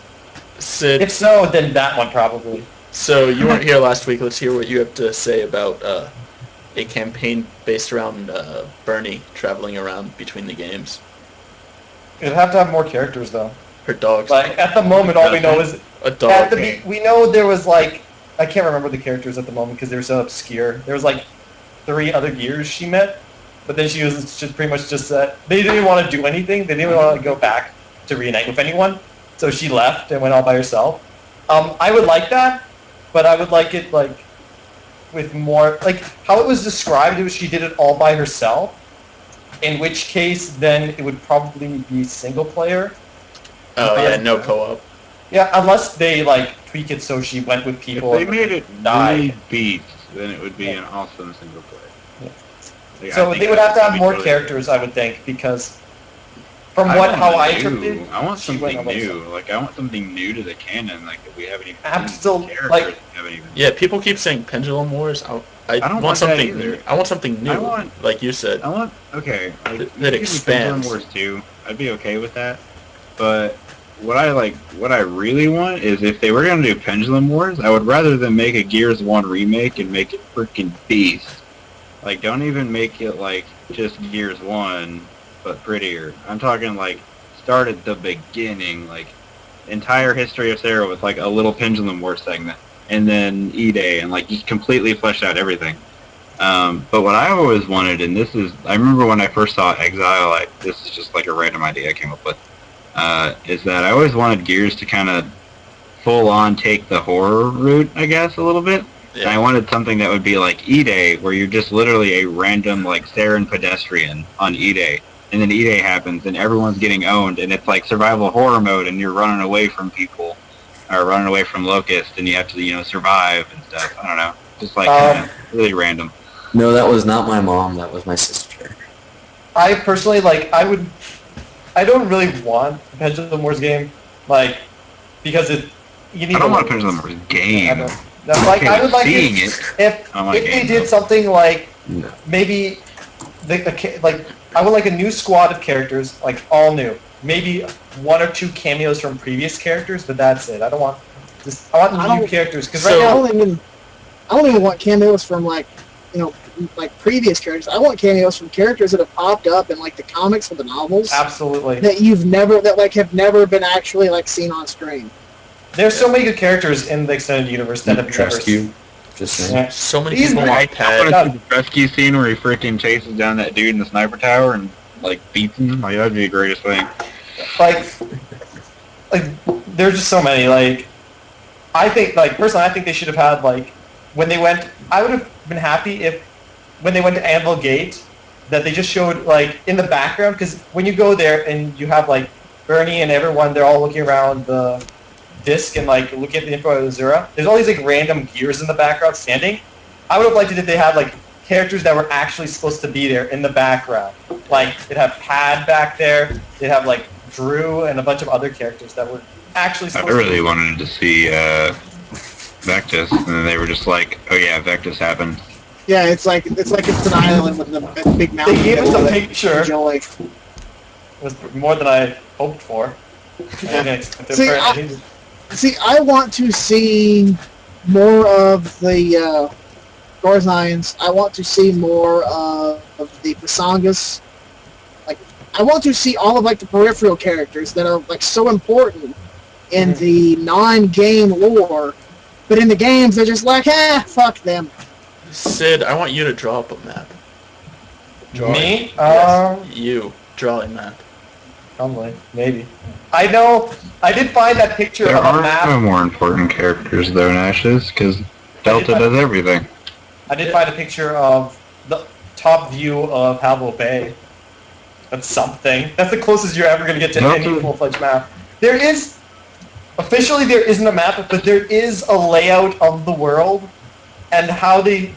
Sid, If so, then that one probably. so you weren't here last week. Let's hear what you have to say about a campaign based around Bernie traveling around between the games. It'd have to have more characters though. Her dog's Like at the moment, all we know is a at dog. the we know there was like I can't remember the characters at the moment because they were so obscure. There was like 3 other Gears she met, but then she was just pretty much just they didn't want to do anything. They didn't want to go back to reunite with anyone, so she left and went all by herself. I would like that, but I would like it like with more like how it was described. It was she did it all by herself. In which case, then it would probably be single player. Oh yeah, no co-op. Yeah, unless they like tweak it so she went with people. If they made it died. really beat, then it would be an awesome single player. Like, I So think they would have to that'd have be more really characters, I would think, because from I want how I new- interpreted, I want she went something on new. Like I want something new to the canon, like that we haven't even Absol- characters like- we haven't even. Yeah, people keep saying Pendulum Wars. I don't want want that something. either. I want something new. I want- like you said. I want okay. Like, That you could give me Pendulum expands. Wars 2. I'd be okay with that. But what I really want is if they were gonna do Pendulum Wars, I would rather than make a Gears 1 remake and make it freaking beast. Like, don't even make it like just Gears 1, but prettier. I'm talking like start at the beginning, like entire history of Sarah with like a little Pendulum Wars segment, and then E-Day, and like just completely fleshed out everything. But what I always wanted, and this is, I remember when I first saw Exile, this is just like a random idea I came up with, is that I always wanted Gears to kind of full on take the horror route, I guess, a little bit. Yeah. And I wanted something that would be like E-Day, where you're just literally a random like Saren pedestrian on E-Day. And then E-Day happens, and everyone's getting owned, and it's like survival horror mode, and you're running away from people, or running away from Locust, and you have to, survive and stuff. I don't know. Just like kinda really random. No, that was not my mom. That was my sister. I personally I don't really want a Pendulum Wars game, like, because you need. I don't want a to Pendulum Wars game. I would like seeing it it. if I want a they game, did though. something like No. maybe I would like a new squad of characters, like all new. Maybe one or two cameos from previous characters, but that's it. I don't want I want new characters because right So- now I don't even want cameos from like previous characters. I want cameos from characters that have popped up in like the comics or the novels absolutely. that have never been actually like seen on screen. There's so many good characters in the extended universe that have never. Rescue. Just saying. Yeah. So many These people guys- want I Pad. want to see the rescue scene where he freaking chases down that dude in the sniper tower and like beats him. Like that'd be the greatest thing. Like there's just so many. Like I think, personally, I think they should have had when they went. I would have been happy if when they went to Anvil Gate that they just showed in the background, because when you go there and you have Bernie and everyone, they're all looking around the disc and looking at the info of Azura. There's all these random gears in the background standing. I would have liked it if they had characters that were actually supposed to be there in the background. They'd have Pad back there. They'd have Drew and a bunch of other characters that were actually I supposed to really be. wanted to see Vectus, and then they were just like, "Oh yeah, Vectus happened." Yeah, it's like it's an island with a big mountain. They gave us a that picture. enjoy. It was more than I hoped for. I didn't expect it. See, I want to see more of the Gorzians. I want to see more of the Pasangas. I want to see all of the peripheral characters that are so important in the non-game lore, but in the games they're just fuck them. Sid, I want you to draw up a map. Draw Me? it. Yes, you draw a map. Probably, maybe. I know. I did find that picture There of a are map. no more important characters though, Gnashes, because Delta does everything. I did find a picture of the top view of Halvo Bay. That's something. That's the closest you're ever going to get to any Delta- full-fledged map. There isn't a map, but there is a layout of the world, and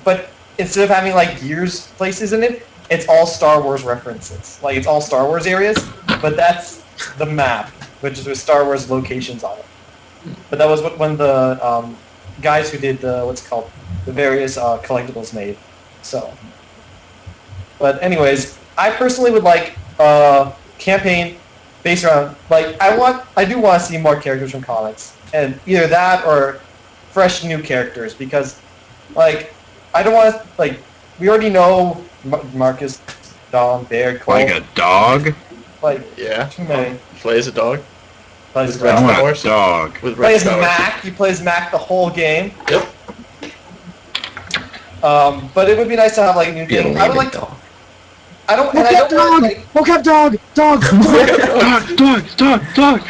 but instead of having Gears places in it, it's all Star Wars references. It's all Star Wars areas, but that's the map, which is with Star Wars locations on it. But that was when the guys who did the various collectibles made. So, but anyways, I personally would like a campaign based around I do want to see more characters from comics, and either that or fresh new characters, because I don't want to we already know Marcus, Dom, Bear, Cole. Like a dog? Yeah. Too many. Play as a dog. Plays Red I want Star a Wars. dog. With Play Red as Star Wars. Mac. He plays Mac the whole game. Yep. But it would be nice to have new Be a things. I would like. dog. I don't. And I Mocap don't dog! want, Mocap dog! Dog! Dog!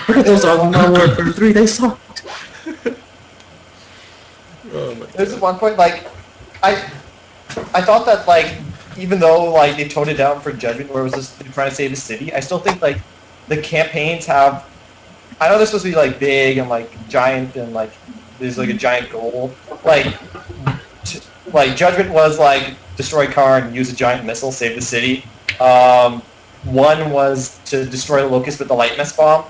Look at those dogs in Modern Warfare 3. They suck. Oh my There's God. one point I thought that even though they toned it down for Judgment, where it was just trying to save the city, I still think the campaigns have. I know they're supposed to be big and giant and there's a giant goal. Judgment was destroy Karn and use a giant missile, save the city. One was to destroy the Locust with the light mist bomb.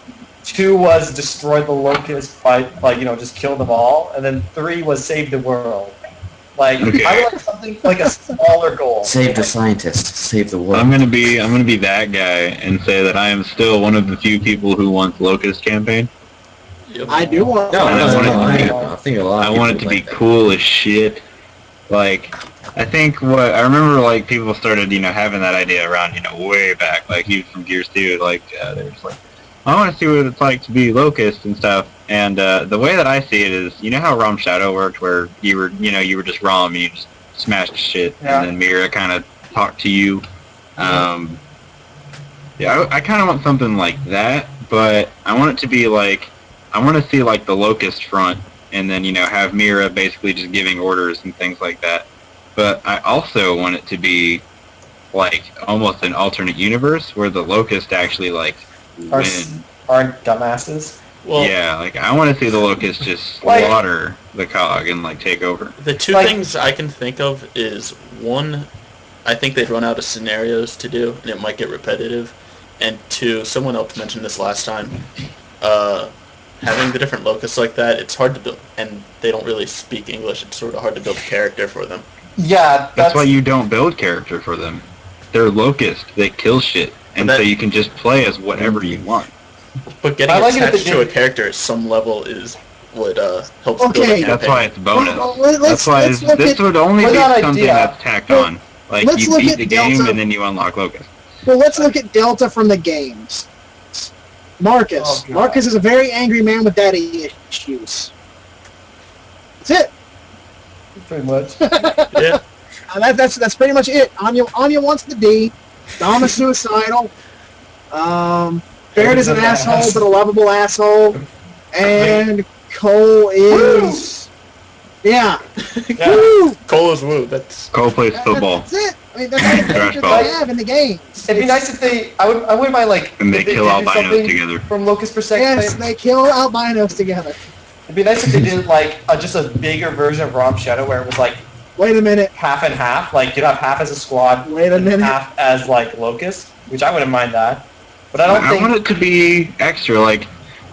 2 was destroy the Locust by, just kill them all. And then 3 was save the world. Like, Okay. I would like something like a smaller goal. Save the scientists. Save the world. I'm gonna be that guy and say that I am still one of the few people who wants Locust campaign. Yep. I do want. No, I no, want no, it to be- I think a lot I of want it people to be like that. cool as shit. Like, I think what I remember, like people started, having that idea around, way back, like even from Gears 2, like they were just like, I want to see what it's like to be Locust and stuff. And the way that I see it is, you know how Rom Shadow worked, where you were just Rom and you just smashed shit, Yeah. and then Mira kind of talked to you. Yeah, I kind of want something like that, but I want it to be like, I want to see like the Locust front, and then have Mira basically just giving orders and things like that. But I also want it to be like almost an alternate universe where the Locust actually like Are, win. aren't dumbasses. Well, Yeah, like I want to see the Locust just Like- slaughter the cog and like take over. the two Like- things I can think of is, one, I think they'd run out of scenarios to do, and it might get repetitive. And 2, someone else mentioned this last time, having the different locusts like that, it's hard to build, and they don't really speak English, it's sort of hard to build character for them. Yeah, That's why you don't build character for them. They're Locust. They kill shit, and But so that- you can just play as whatever you want. But getting I like it if attached they to a did- character at some level is what helps build Okay. a That's campaign. why it's bonus. Well, let's That's why look this at would only with be that something idea- that's tacked Well, on. Like let's you look beat at the game Delta. and then you unlock Locust. well, let's look at Delta from the games. Marcus. Oh, God. Marcus is a very angry man with daddy issues. That's pretty much. it. Yeah. That's pretty much it. Anya wants the D. Dom is suicidal. Barrett is an Everybody's an asshole, ass. but a lovable asshole. And Cole is... Yeah. Yeah. Woo! Cole is woo. That's Cole plays football. That's it. I mean, that's all the Trash characters ball. they have in the games. It'd be nice if they. I wouldn't mind like. And they if kill did albinos something together. From Locust perspective. Yes, they kill albinos together. It'd be nice if they did like just a bigger version of Rom Shadow where it was like Wait a minute. half and half. Like you'd have half as a squad, Wait a and minute. half as like Locust, which I wouldn't mind that. But I don't I think. want it to be extra.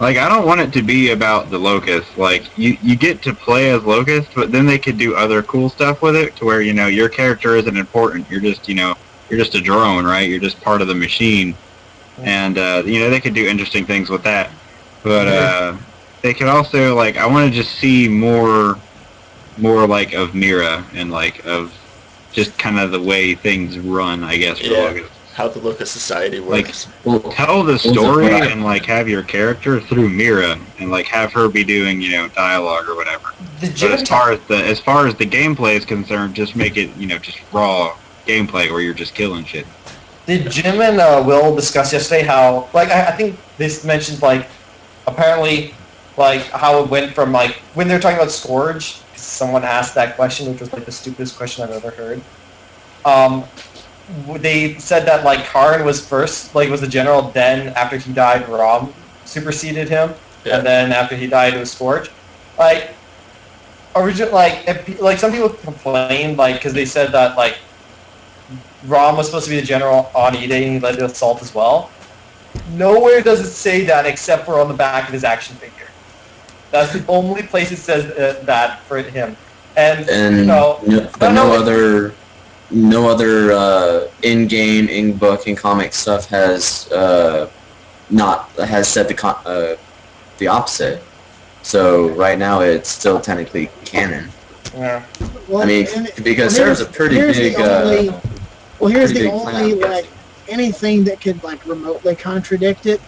Like I don't want it to be about the Locust. Like you get to play as Locust, but then they could do other cool stuff with it to where your character isn't important. You're just you're just a drone, right? You're just part of the machine, and they could do interesting things with that. But they could also like I want to just see more like of Mira and like of just kind of the way things run, I guess, for Yeah. Locust. how the Locust society Like, works. Well, tell the Also, story what I- and like have your character through Mira and like have her be doing dialogue or whatever. The But gym as far as the gameplay is concerned, just make it just raw gameplay where you're just killing shit. Did Jim and Will discuss yesterday how, like, I think this mentioned, like, apparently, like, how it went from, like, when they were talking about Scourge, someone asked that question, which was, like, the stupidest question I've ever heard. They said that, like, Karn was first, like, was the general, then, after he died, Rom superseded him, Yeah. and then after he died, it was Scourge. Like, like, some people complained, like, because they said that, like, Rom was supposed to be the general on E-Day and he led the assault as well. Nowhere does it say that except for on the back of his action figure. That's the only place it says that for him. And no other in-game, in-book, and comic stuff has said the opposite. So right now it's still technically canon. yeah. Well, I mean, and- because well, there's a pretty here's big. here's pretty the big only plan. like anything that could like remotely contradict it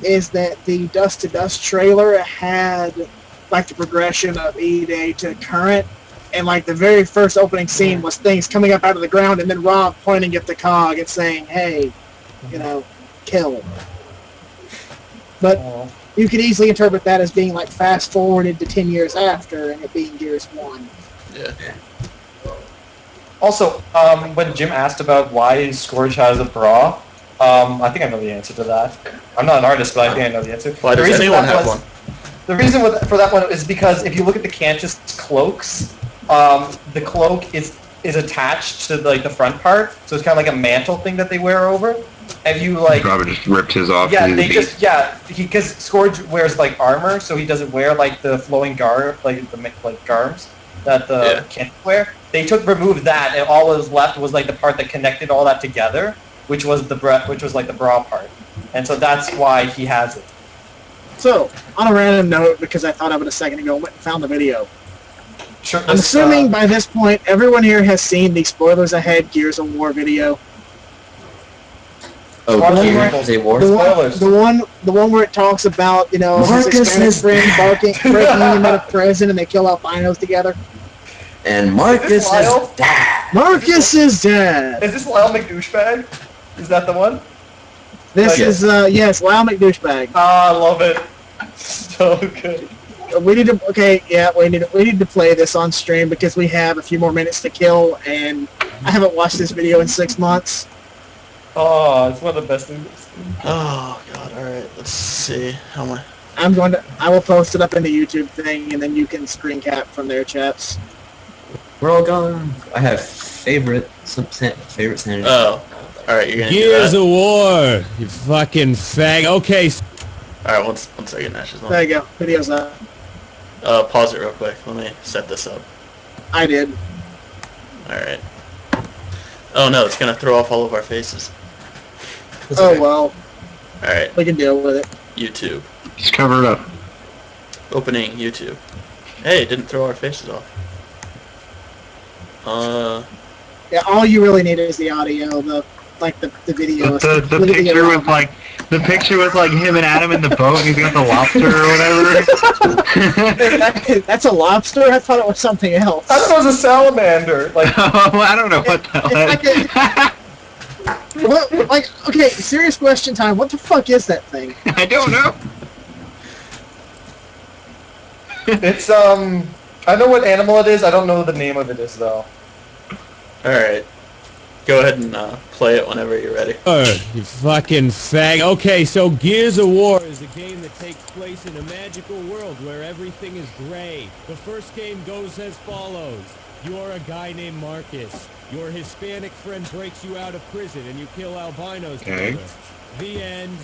is that the Dust to Dust trailer had like the progression of E-Day to current, and like the very first opening scene was things coming up out of the ground, and then Rob pointing at the cog and saying, "Hey, kill." But Oh. you could easily interpret that as being like fast forwarded to 10 years after, and it being Gears 1. Yeah. Also, when Jim asked about why Scourge has a bra, I think I know the answer to that. I'm not an artist, but I think I know the answer. Why The does reason anyone that have was- one? The reason for that one is because if you look at the Cantus cloaks, the cloak is is attached to like the front part, so it's kind of like a mantle thing that they wear over. And you like Probably just ripped his off. yeah, to they the just because Scourge wears like armor, so he doesn't wear like the flowing garb, like the like garbs that the Kent wear. They removed that, and all that was left was like the part that connected all that together, which was like the bra part, and so that's why he has it. So, on a random note, because I thought of it a second ago, went and found the video. Sure, I'm assuming by this point, everyone here has seen the Spoilers Ahead Gears of War video. Oh, Spoilers. Gears of War? Spoilers. The one where it talks about, you know, Marcus his Hispanic is friend breaking him out of prison and they kill albinos together. And Marcus is Lyle? dead. Marcus is dead. Is this Lyle McDouchebag? Is that the one? This is, yes, Lyle McDouchebag. Ah, I love it. So good. We need to play this on stream because we have a few more minutes to kill, and I haven't watched this video in 6 months. Oh, it's one of the best things. Oh god, alright, let's see. How am I? I will post it up in the YouTube thing, and then you can screen cap from there, chaps. We're all gone. I have favorite sanity. Oh. Alright, you're gonna Gears do of War, you fucking fag. Okay. that? Alright, one second, Gnashes. There you go. Video's up. Pause it real quick. Let me set this up. I did. Alright. Oh no, it's gonna throw off all of our faces. Oh well, Alright, we can deal with it. YouTube. Just cover it up. Opening YouTube. Hey, it didn't throw our faces off. Yeah, all you really need is the audio, the video. is The completely picture irrelevant. with like him and Adam in the boat, and he's got the lobster or whatever. That's a lobster? I thought it was something else. I thought it was a salamander. Like, I don't know what the hell that is. Okay, serious question time. What the fuck is that thing? I don't know. it's I know what animal it is. I don't know what the name of it is though. Alright. Go ahead and play it whenever you're ready. You fucking fag. Okay, so Gears of War is a game that takes place in a magical world where everything is gray. The first game goes as follows. You're a guy named Marcus. Your Hispanic friend breaks you out of prison and you kill albinos together. The end.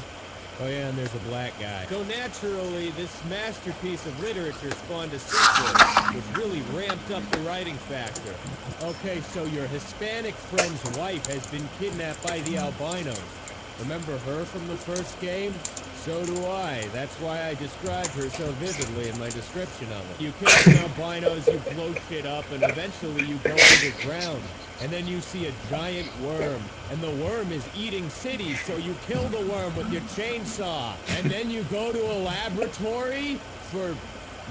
Oh yeah, and there's a black guy. So naturally, this masterpiece of literature spawned a sequel, which really ramped up the writing factor. Okay, so your Hispanic friend's wife has been kidnapped by the albinos. Remember her from the first game? So do I. That's why I described her so vividly in my description of it. You kill some albinos, you blow shit up, and eventually you go underground. And then you see a giant worm. And the worm is eating cities, so you kill the worm with your chainsaw. And then you go to a laboratory for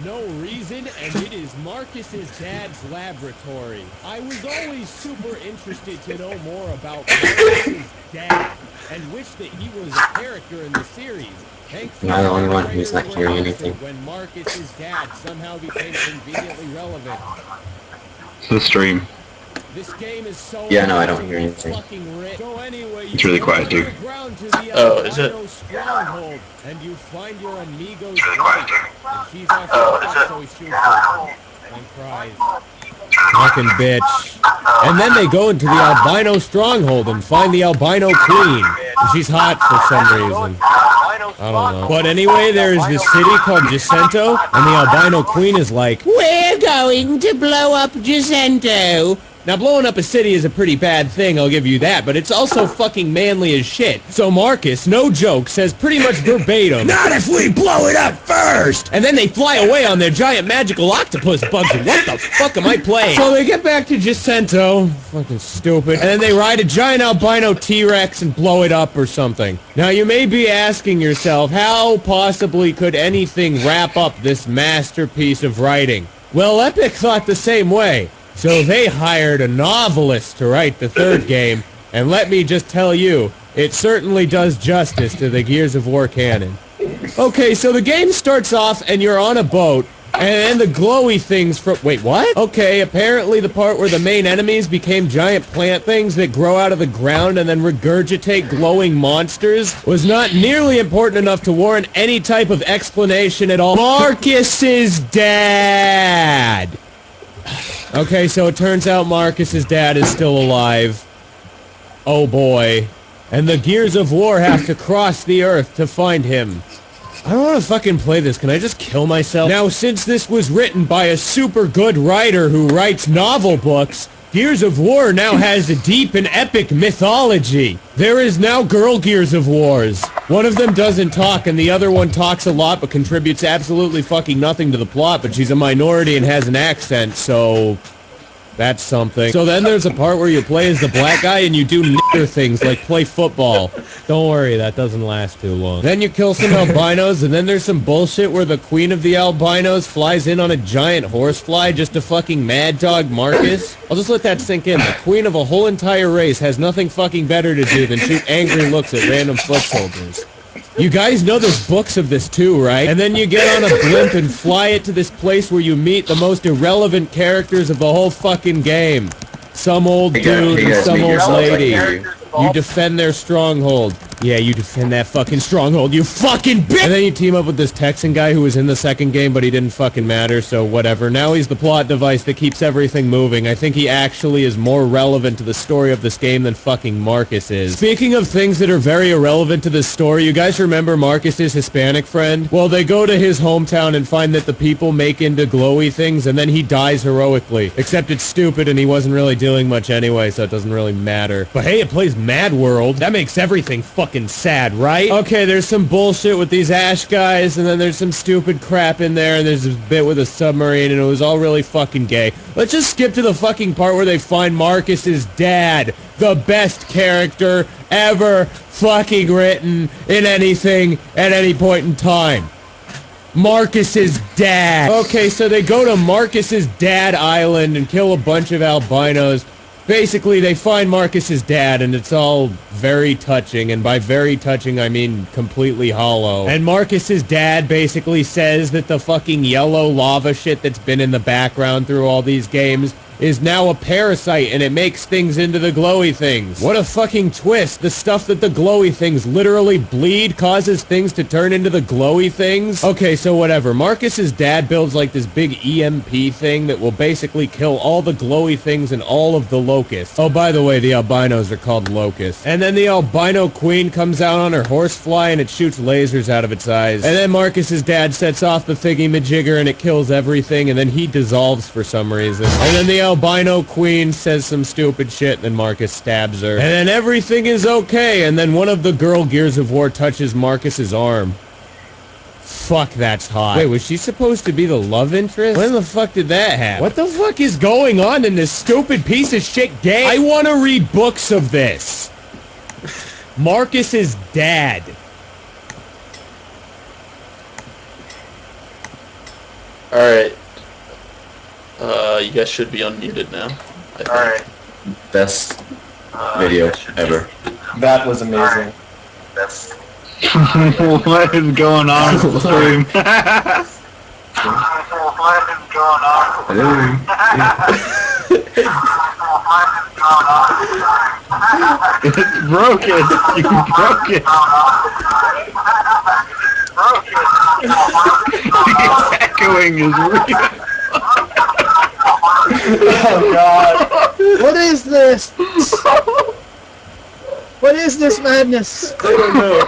no reason, and it is Marcus's dad's laboratory. I was always super interested to know more about Marcus's dad, and wish that he was a character in the series. Thankfully, Am I the only one who's not hearing anything? when Marcus's dad somehow became conveniently relevant. The stream. This game is so Yeah, no, I don't hear anything. fucking rich. So anyway, It's really quiet, too. Oh, is it? Stronghold, and you find your amigo's Really quiet, wife, and she's off so he shoots her and cries. Fucking bitch. And then they go into the albino stronghold and find the albino queen. And she's hot for some reason. I don't know. But anyway, there's this city called Jacinto, and the albino queen is like, "We're going to blow up Jacinto." Now, blowing up a city is a pretty bad thing, I'll give you that, but it's also fucking manly as shit. So Marcus, no joke, says pretty much verbatim, "Not if we blow it up first!" And then they fly away on their giant magical octopus bugs. What the fuck am I playing? So they get back to Jacinto, fucking stupid, and then they ride a giant albino T-Rex and blow it up or something. Now, you may be asking yourself, how possibly could anything wrap up this masterpiece of writing? Well, Epic thought the same way. So they hired a novelist to write the third game, and let me just tell you, it certainly does justice to the Gears of War canon. Okay, so the game starts off and you're on a boat, and then the glowy things from... Wait, what? Okay, apparently the part where the main enemies became giant plant things that grow out of the ground and then regurgitate glowing monsters was not nearly important enough to warrant any type of explanation at all. Marcus's dad! Okay, so it turns out Marcus's dad is still alive. Oh boy. And the Gears of War have to cross the earth to find him. I don't want to fucking play this. Can I just kill myself? Now, since this was written by a super good writer who writes novel books, Gears of War now has a deep and epic mythology. There is now girl Gears of Wars. One of them doesn't talk, and the other one talks a lot but contributes absolutely fucking nothing to the plot, but she's a minority and has an accent, so... that's something. So then there's a part where you play as the black guy and you do nigger things like play football. Don't worry, that doesn't last too long. Then you kill some albinos, and then there's some bullshit where the queen of the albinos flies in on a giant horsefly just to fucking mad dog Marcus. I'll just let that sink in. The queen of a whole entire race has nothing fucking better to do than shoot angry looks at random foot soldiers. You guys know there's books of this too, right? And then you get on a blimp and fly it to this place where you meet the most irrelevant characters of the whole fucking game. Some old dude and some old lady. You defend their stronghold. Yeah, you defend that fucking stronghold, you fucking bitch! And then you team up with this Texan guy who was in the second game, but he didn't fucking matter, so whatever. Now he's the plot device that keeps everything moving. I think he actually is more relevant to the story of this game than fucking Marcus is. Speaking of things that are very irrelevant to this story, you guys remember Marcus's Hispanic friend? Well, they go to his hometown and find that the people make into glowy things, and then he dies heroically. Except it's stupid and he wasn't really doing much anyway, so it doesn't really matter. But hey, it plays Mad World. That makes everything fucking sad, right? Okay, there's some bullshit with these Ash guys, and then there's some stupid crap in there, and there's this bit with a submarine, and it was all really fucking gay. Let's just skip to the fucking part where they find Marcus's dad, the best character ever fucking written in anything at any point in time. Marcus's dad. Okay, so they go to Marcus's dad island and kill a bunch of albinos. Basically, they find Marcus's dad, and it's all very touching, and by very touching, I mean completely hollow. And Marcus's dad basically says that the fucking yellow lava shit that's been in the background through all these games is now a parasite, and it makes things into the glowy things. What a fucking twist. The stuff that the glowy things literally bleed causes things to turn into the glowy things? Okay, so whatever. Marcus's dad builds like this big EMP thing that will basically kill all the glowy things and all of the locusts. Oh, by the way, the albinos are called locusts. And then the albino queen comes out on her horsefly and it shoots lasers out of its eyes. And then Marcus's dad sets off the thingy-majigger and it kills everything, and then he dissolves for some reason. And then the albino queen says some stupid shit, and then Marcus stabs her. And then everything is okay, and then one of the girl Gears of War touches Marcus's arm. Fuck, that's hot. Wait, was she supposed to be the love interest? When the fuck did that happen? What the fuck is going on in this stupid piece of shit game? I want to read books of this. Marcus's dad. Alright. You guys should be unmuted now. Alright. Best video ever. That was amazing. That's... What is going on with the stream? What is going on? Hello. It's broken. You broke it. The echoing is real. Oh god. What is this? What is this madness? I don't know.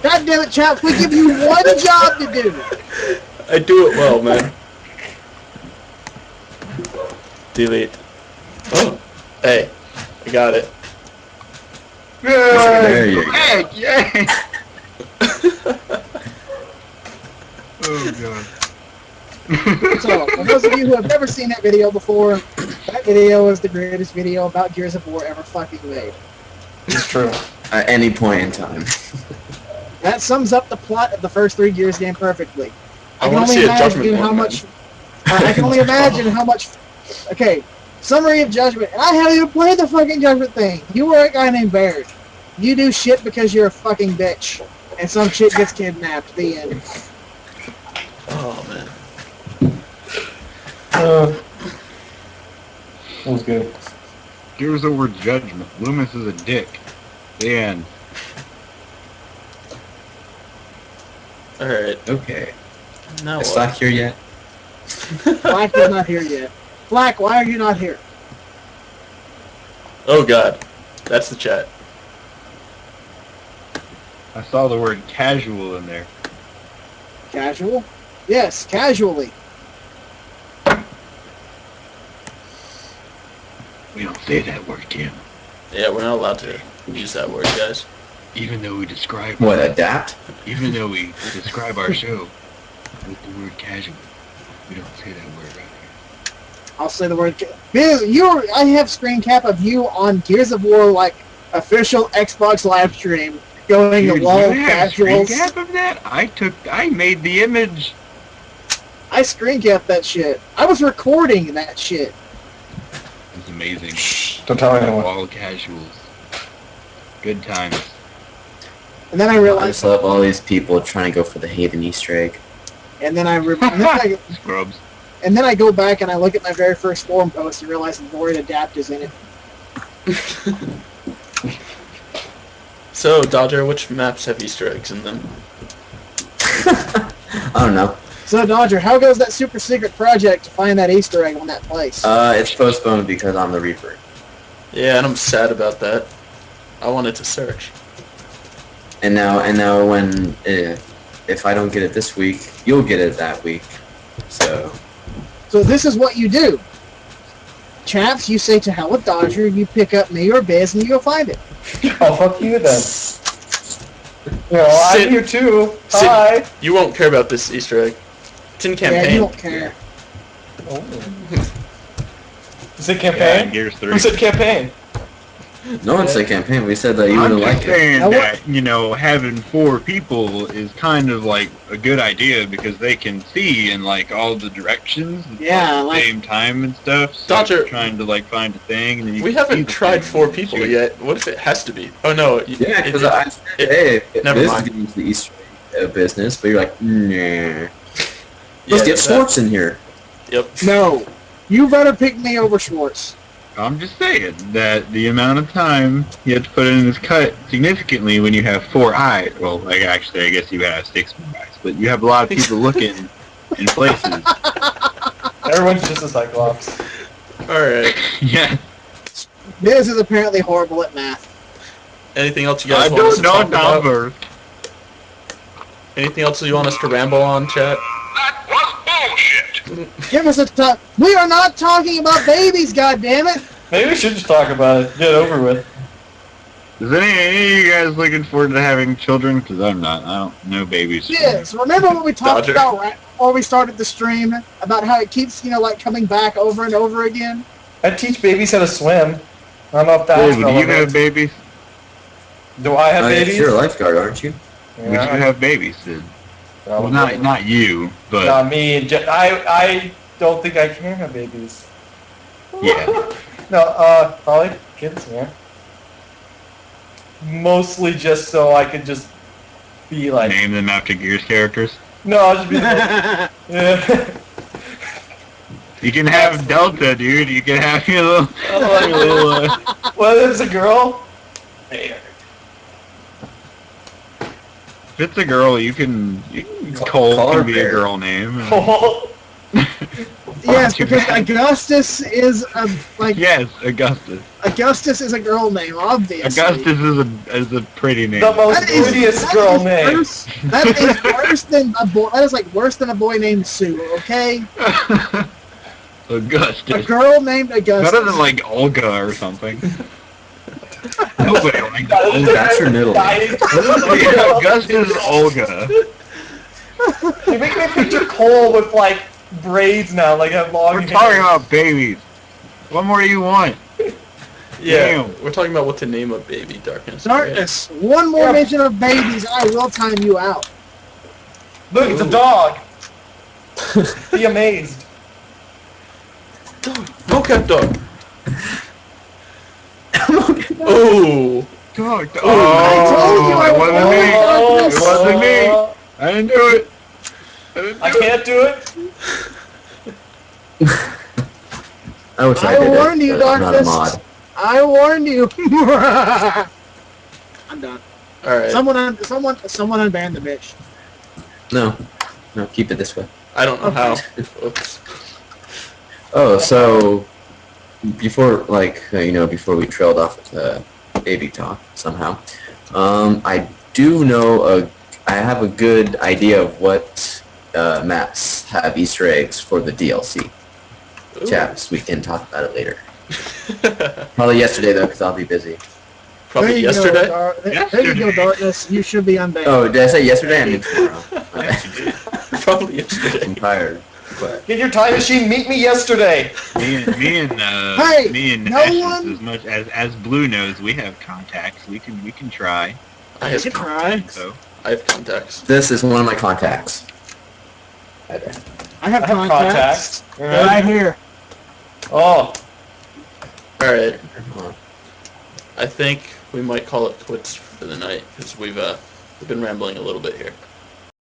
God damn it, chaps, we give you one job to do. I do it well, man. Delete. Oh, hey, I got it. There you go. Yay! Oh god. So, for those of you who have never seen that video before, that video is the greatest video about Gears of War ever fucking made. It's true. At any point in time. That sums up the plot of the first 3 Gears game perfectly. I want to see a Judgment how one, much. I can only imagine how much. Okay, summary of Judgment. And I haven't even played the fucking Judgment thing. You are a guy named Baird. You do shit because you're a fucking bitch, and some shit gets kidnapped. The end. Oh man. That was good. Gears of War Judgment. Loomis is a dick. The end. All right. Okay. Now It's what? not here yet. Black is not here yet. Black, why are you not here? Oh god. That's the chat. I saw the word casual in there. Casual? Yes, casually. We don't say that word, Kim. Yeah, we're not allowed to use that word, guys. Even though we describe What, adapt? even though we describe our show with the word casual, we don't say that word right here. I'll say the word. I have screen cap of you on Gears of War like official Xbox live stream going Dude, to LOL you have screen casuals. cap of that? I made the image. I screen capped that shit. I was recording that shit. It's amazing. Don't tell anyone. All casuals. Good times. And then I I realized, just love all these people trying to go for the hidden Easter egg. and then I Scrubs. and then I go back and I look at my very first forum post and realize the word adapt is in it. So, Dodger, which maps have Easter eggs in them? I don't know. So Dodger, how goes that super secret project to find that Easter egg on that place? It's postponed because I'm the Reaper. Yeah, and I'm sad about that. I wanted to search. And now when if I don't get it this week, you'll get it that week. So So this is what you do. Chaps, you say to hell with Dodger, you pick up me or Biz, and you go find it. Oh, fuck you then. You know, Sid- I'm here too. Sid- Hi. You won't care about this Easter egg. It's in campaign. Yeah, you don't care. Oh. Is it Yeah, campaign? Gears 3. Who said campaign? no one said campaign. We said that you I'm wouldn't just like it. saying Now that, you know, having 4 people is kind of like a good idea because they can see in like all the directions Yeah, at the like- same time and stuff. So Dodger- you're trying to like find a thing. And then you We can see haven't the tried thing 4 and people shoot. yet. What if it has to be? Oh no. Yeah, because I said, hey, never this mind. is getting into the Easter egg business, but you're like, nah. Yeah, Let's get that- Schwartz in here. Yep. No. You better pick me over Schwartz. I'm just saying that the amount of time you have to put in this cut significantly when you have 4 eyes. Well, like actually, I guess you have 6 more eyes, but you have a lot of people looking in places. Everyone's just a Cyclops. Alright. Yeah, Biz is apparently horrible at math. Anything else you guys I want us don't to know talk about? numbers. Anything else you want us to ramble on, chat? That was bullshit. Give us a top. We are not talking about babies, goddammit! Maybe we should just talk about it. Get it over with. Is any of you guys looking forward to having children? Because I'm not. I don't know babies. Yes, remember what we talked Dodger. about right before we started the stream? About how it keeps, like coming back over and over again? I teach babies how to swim. I don't know if that's Hey, do you relevant. have babies? Do I have babies? You're a lifeguard, aren't you? Would you have babies, Sid? Well, Probably. not you, but Not me. I don't think I can have babies. yeah. No, probably kids, yeah. Mostly just so I could just be like, Name them after Gears characters. no, I'll just be like, yeah. You can have Delta, dude. You can have your little. Well, there's a girl. Hey, If it's a girl, you can Cole call her can be a Bear. girl name. oh, Yes, Too because bad. Augustus is Yes, Augustus. Augustus is a girl name, obviously. Augustus is a pretty name. the most That is- prettiest that girl is name. worse- That is worse than a boy. That is like worse than a boy named Sue. Okay, a Augustus. girl named Augustus. Better than like Olga or something. Nobody likes Olga. That's your middle name. Yeah, Augustus Olga. You make me picture Cole with like braids now, like a long We're hair. talking about babies. What more do you want? Yeah, Damn. we're talking about what to name a baby, Darkness. Darkness. One more Yeah. mention of babies, I will time you out. Look, it's a dog. Be amazed. Mocap dog. Oh. Dog. I It wasn't me. Oh, It wasn't me. I didn't do it. I can't do it. I wish I I did warned it, you, but I'm not a Darkness. mod. I warned you. I'm done. Alright. Someone unban the bitch. No, keep it this way. I don't know how. Oops. Oh, so before, before we trailed off with baby talk somehow, I do know I have a good idea of what maps have Easter eggs for the DLC. Ooh. Chaps, we can talk about it later. Probably yesterday though, because I'll be busy. Probably There you yesterday. Go, there you go, Darkness. You should be unbanned. Oh, did I say yesterday? I mean tomorrow. Probably yesterday. I'm tired. But Get your time machine. Meet me yesterday. Me and Hey, no Gnashes, one- as much as Blue knows, we have contacts. We can try. I You have should try. So I have contacts. this is one of my contacts. I have I have contacts. contacts. Right here. Oh, All right. I think we might call it quits for the night because we've been rambling a little bit here.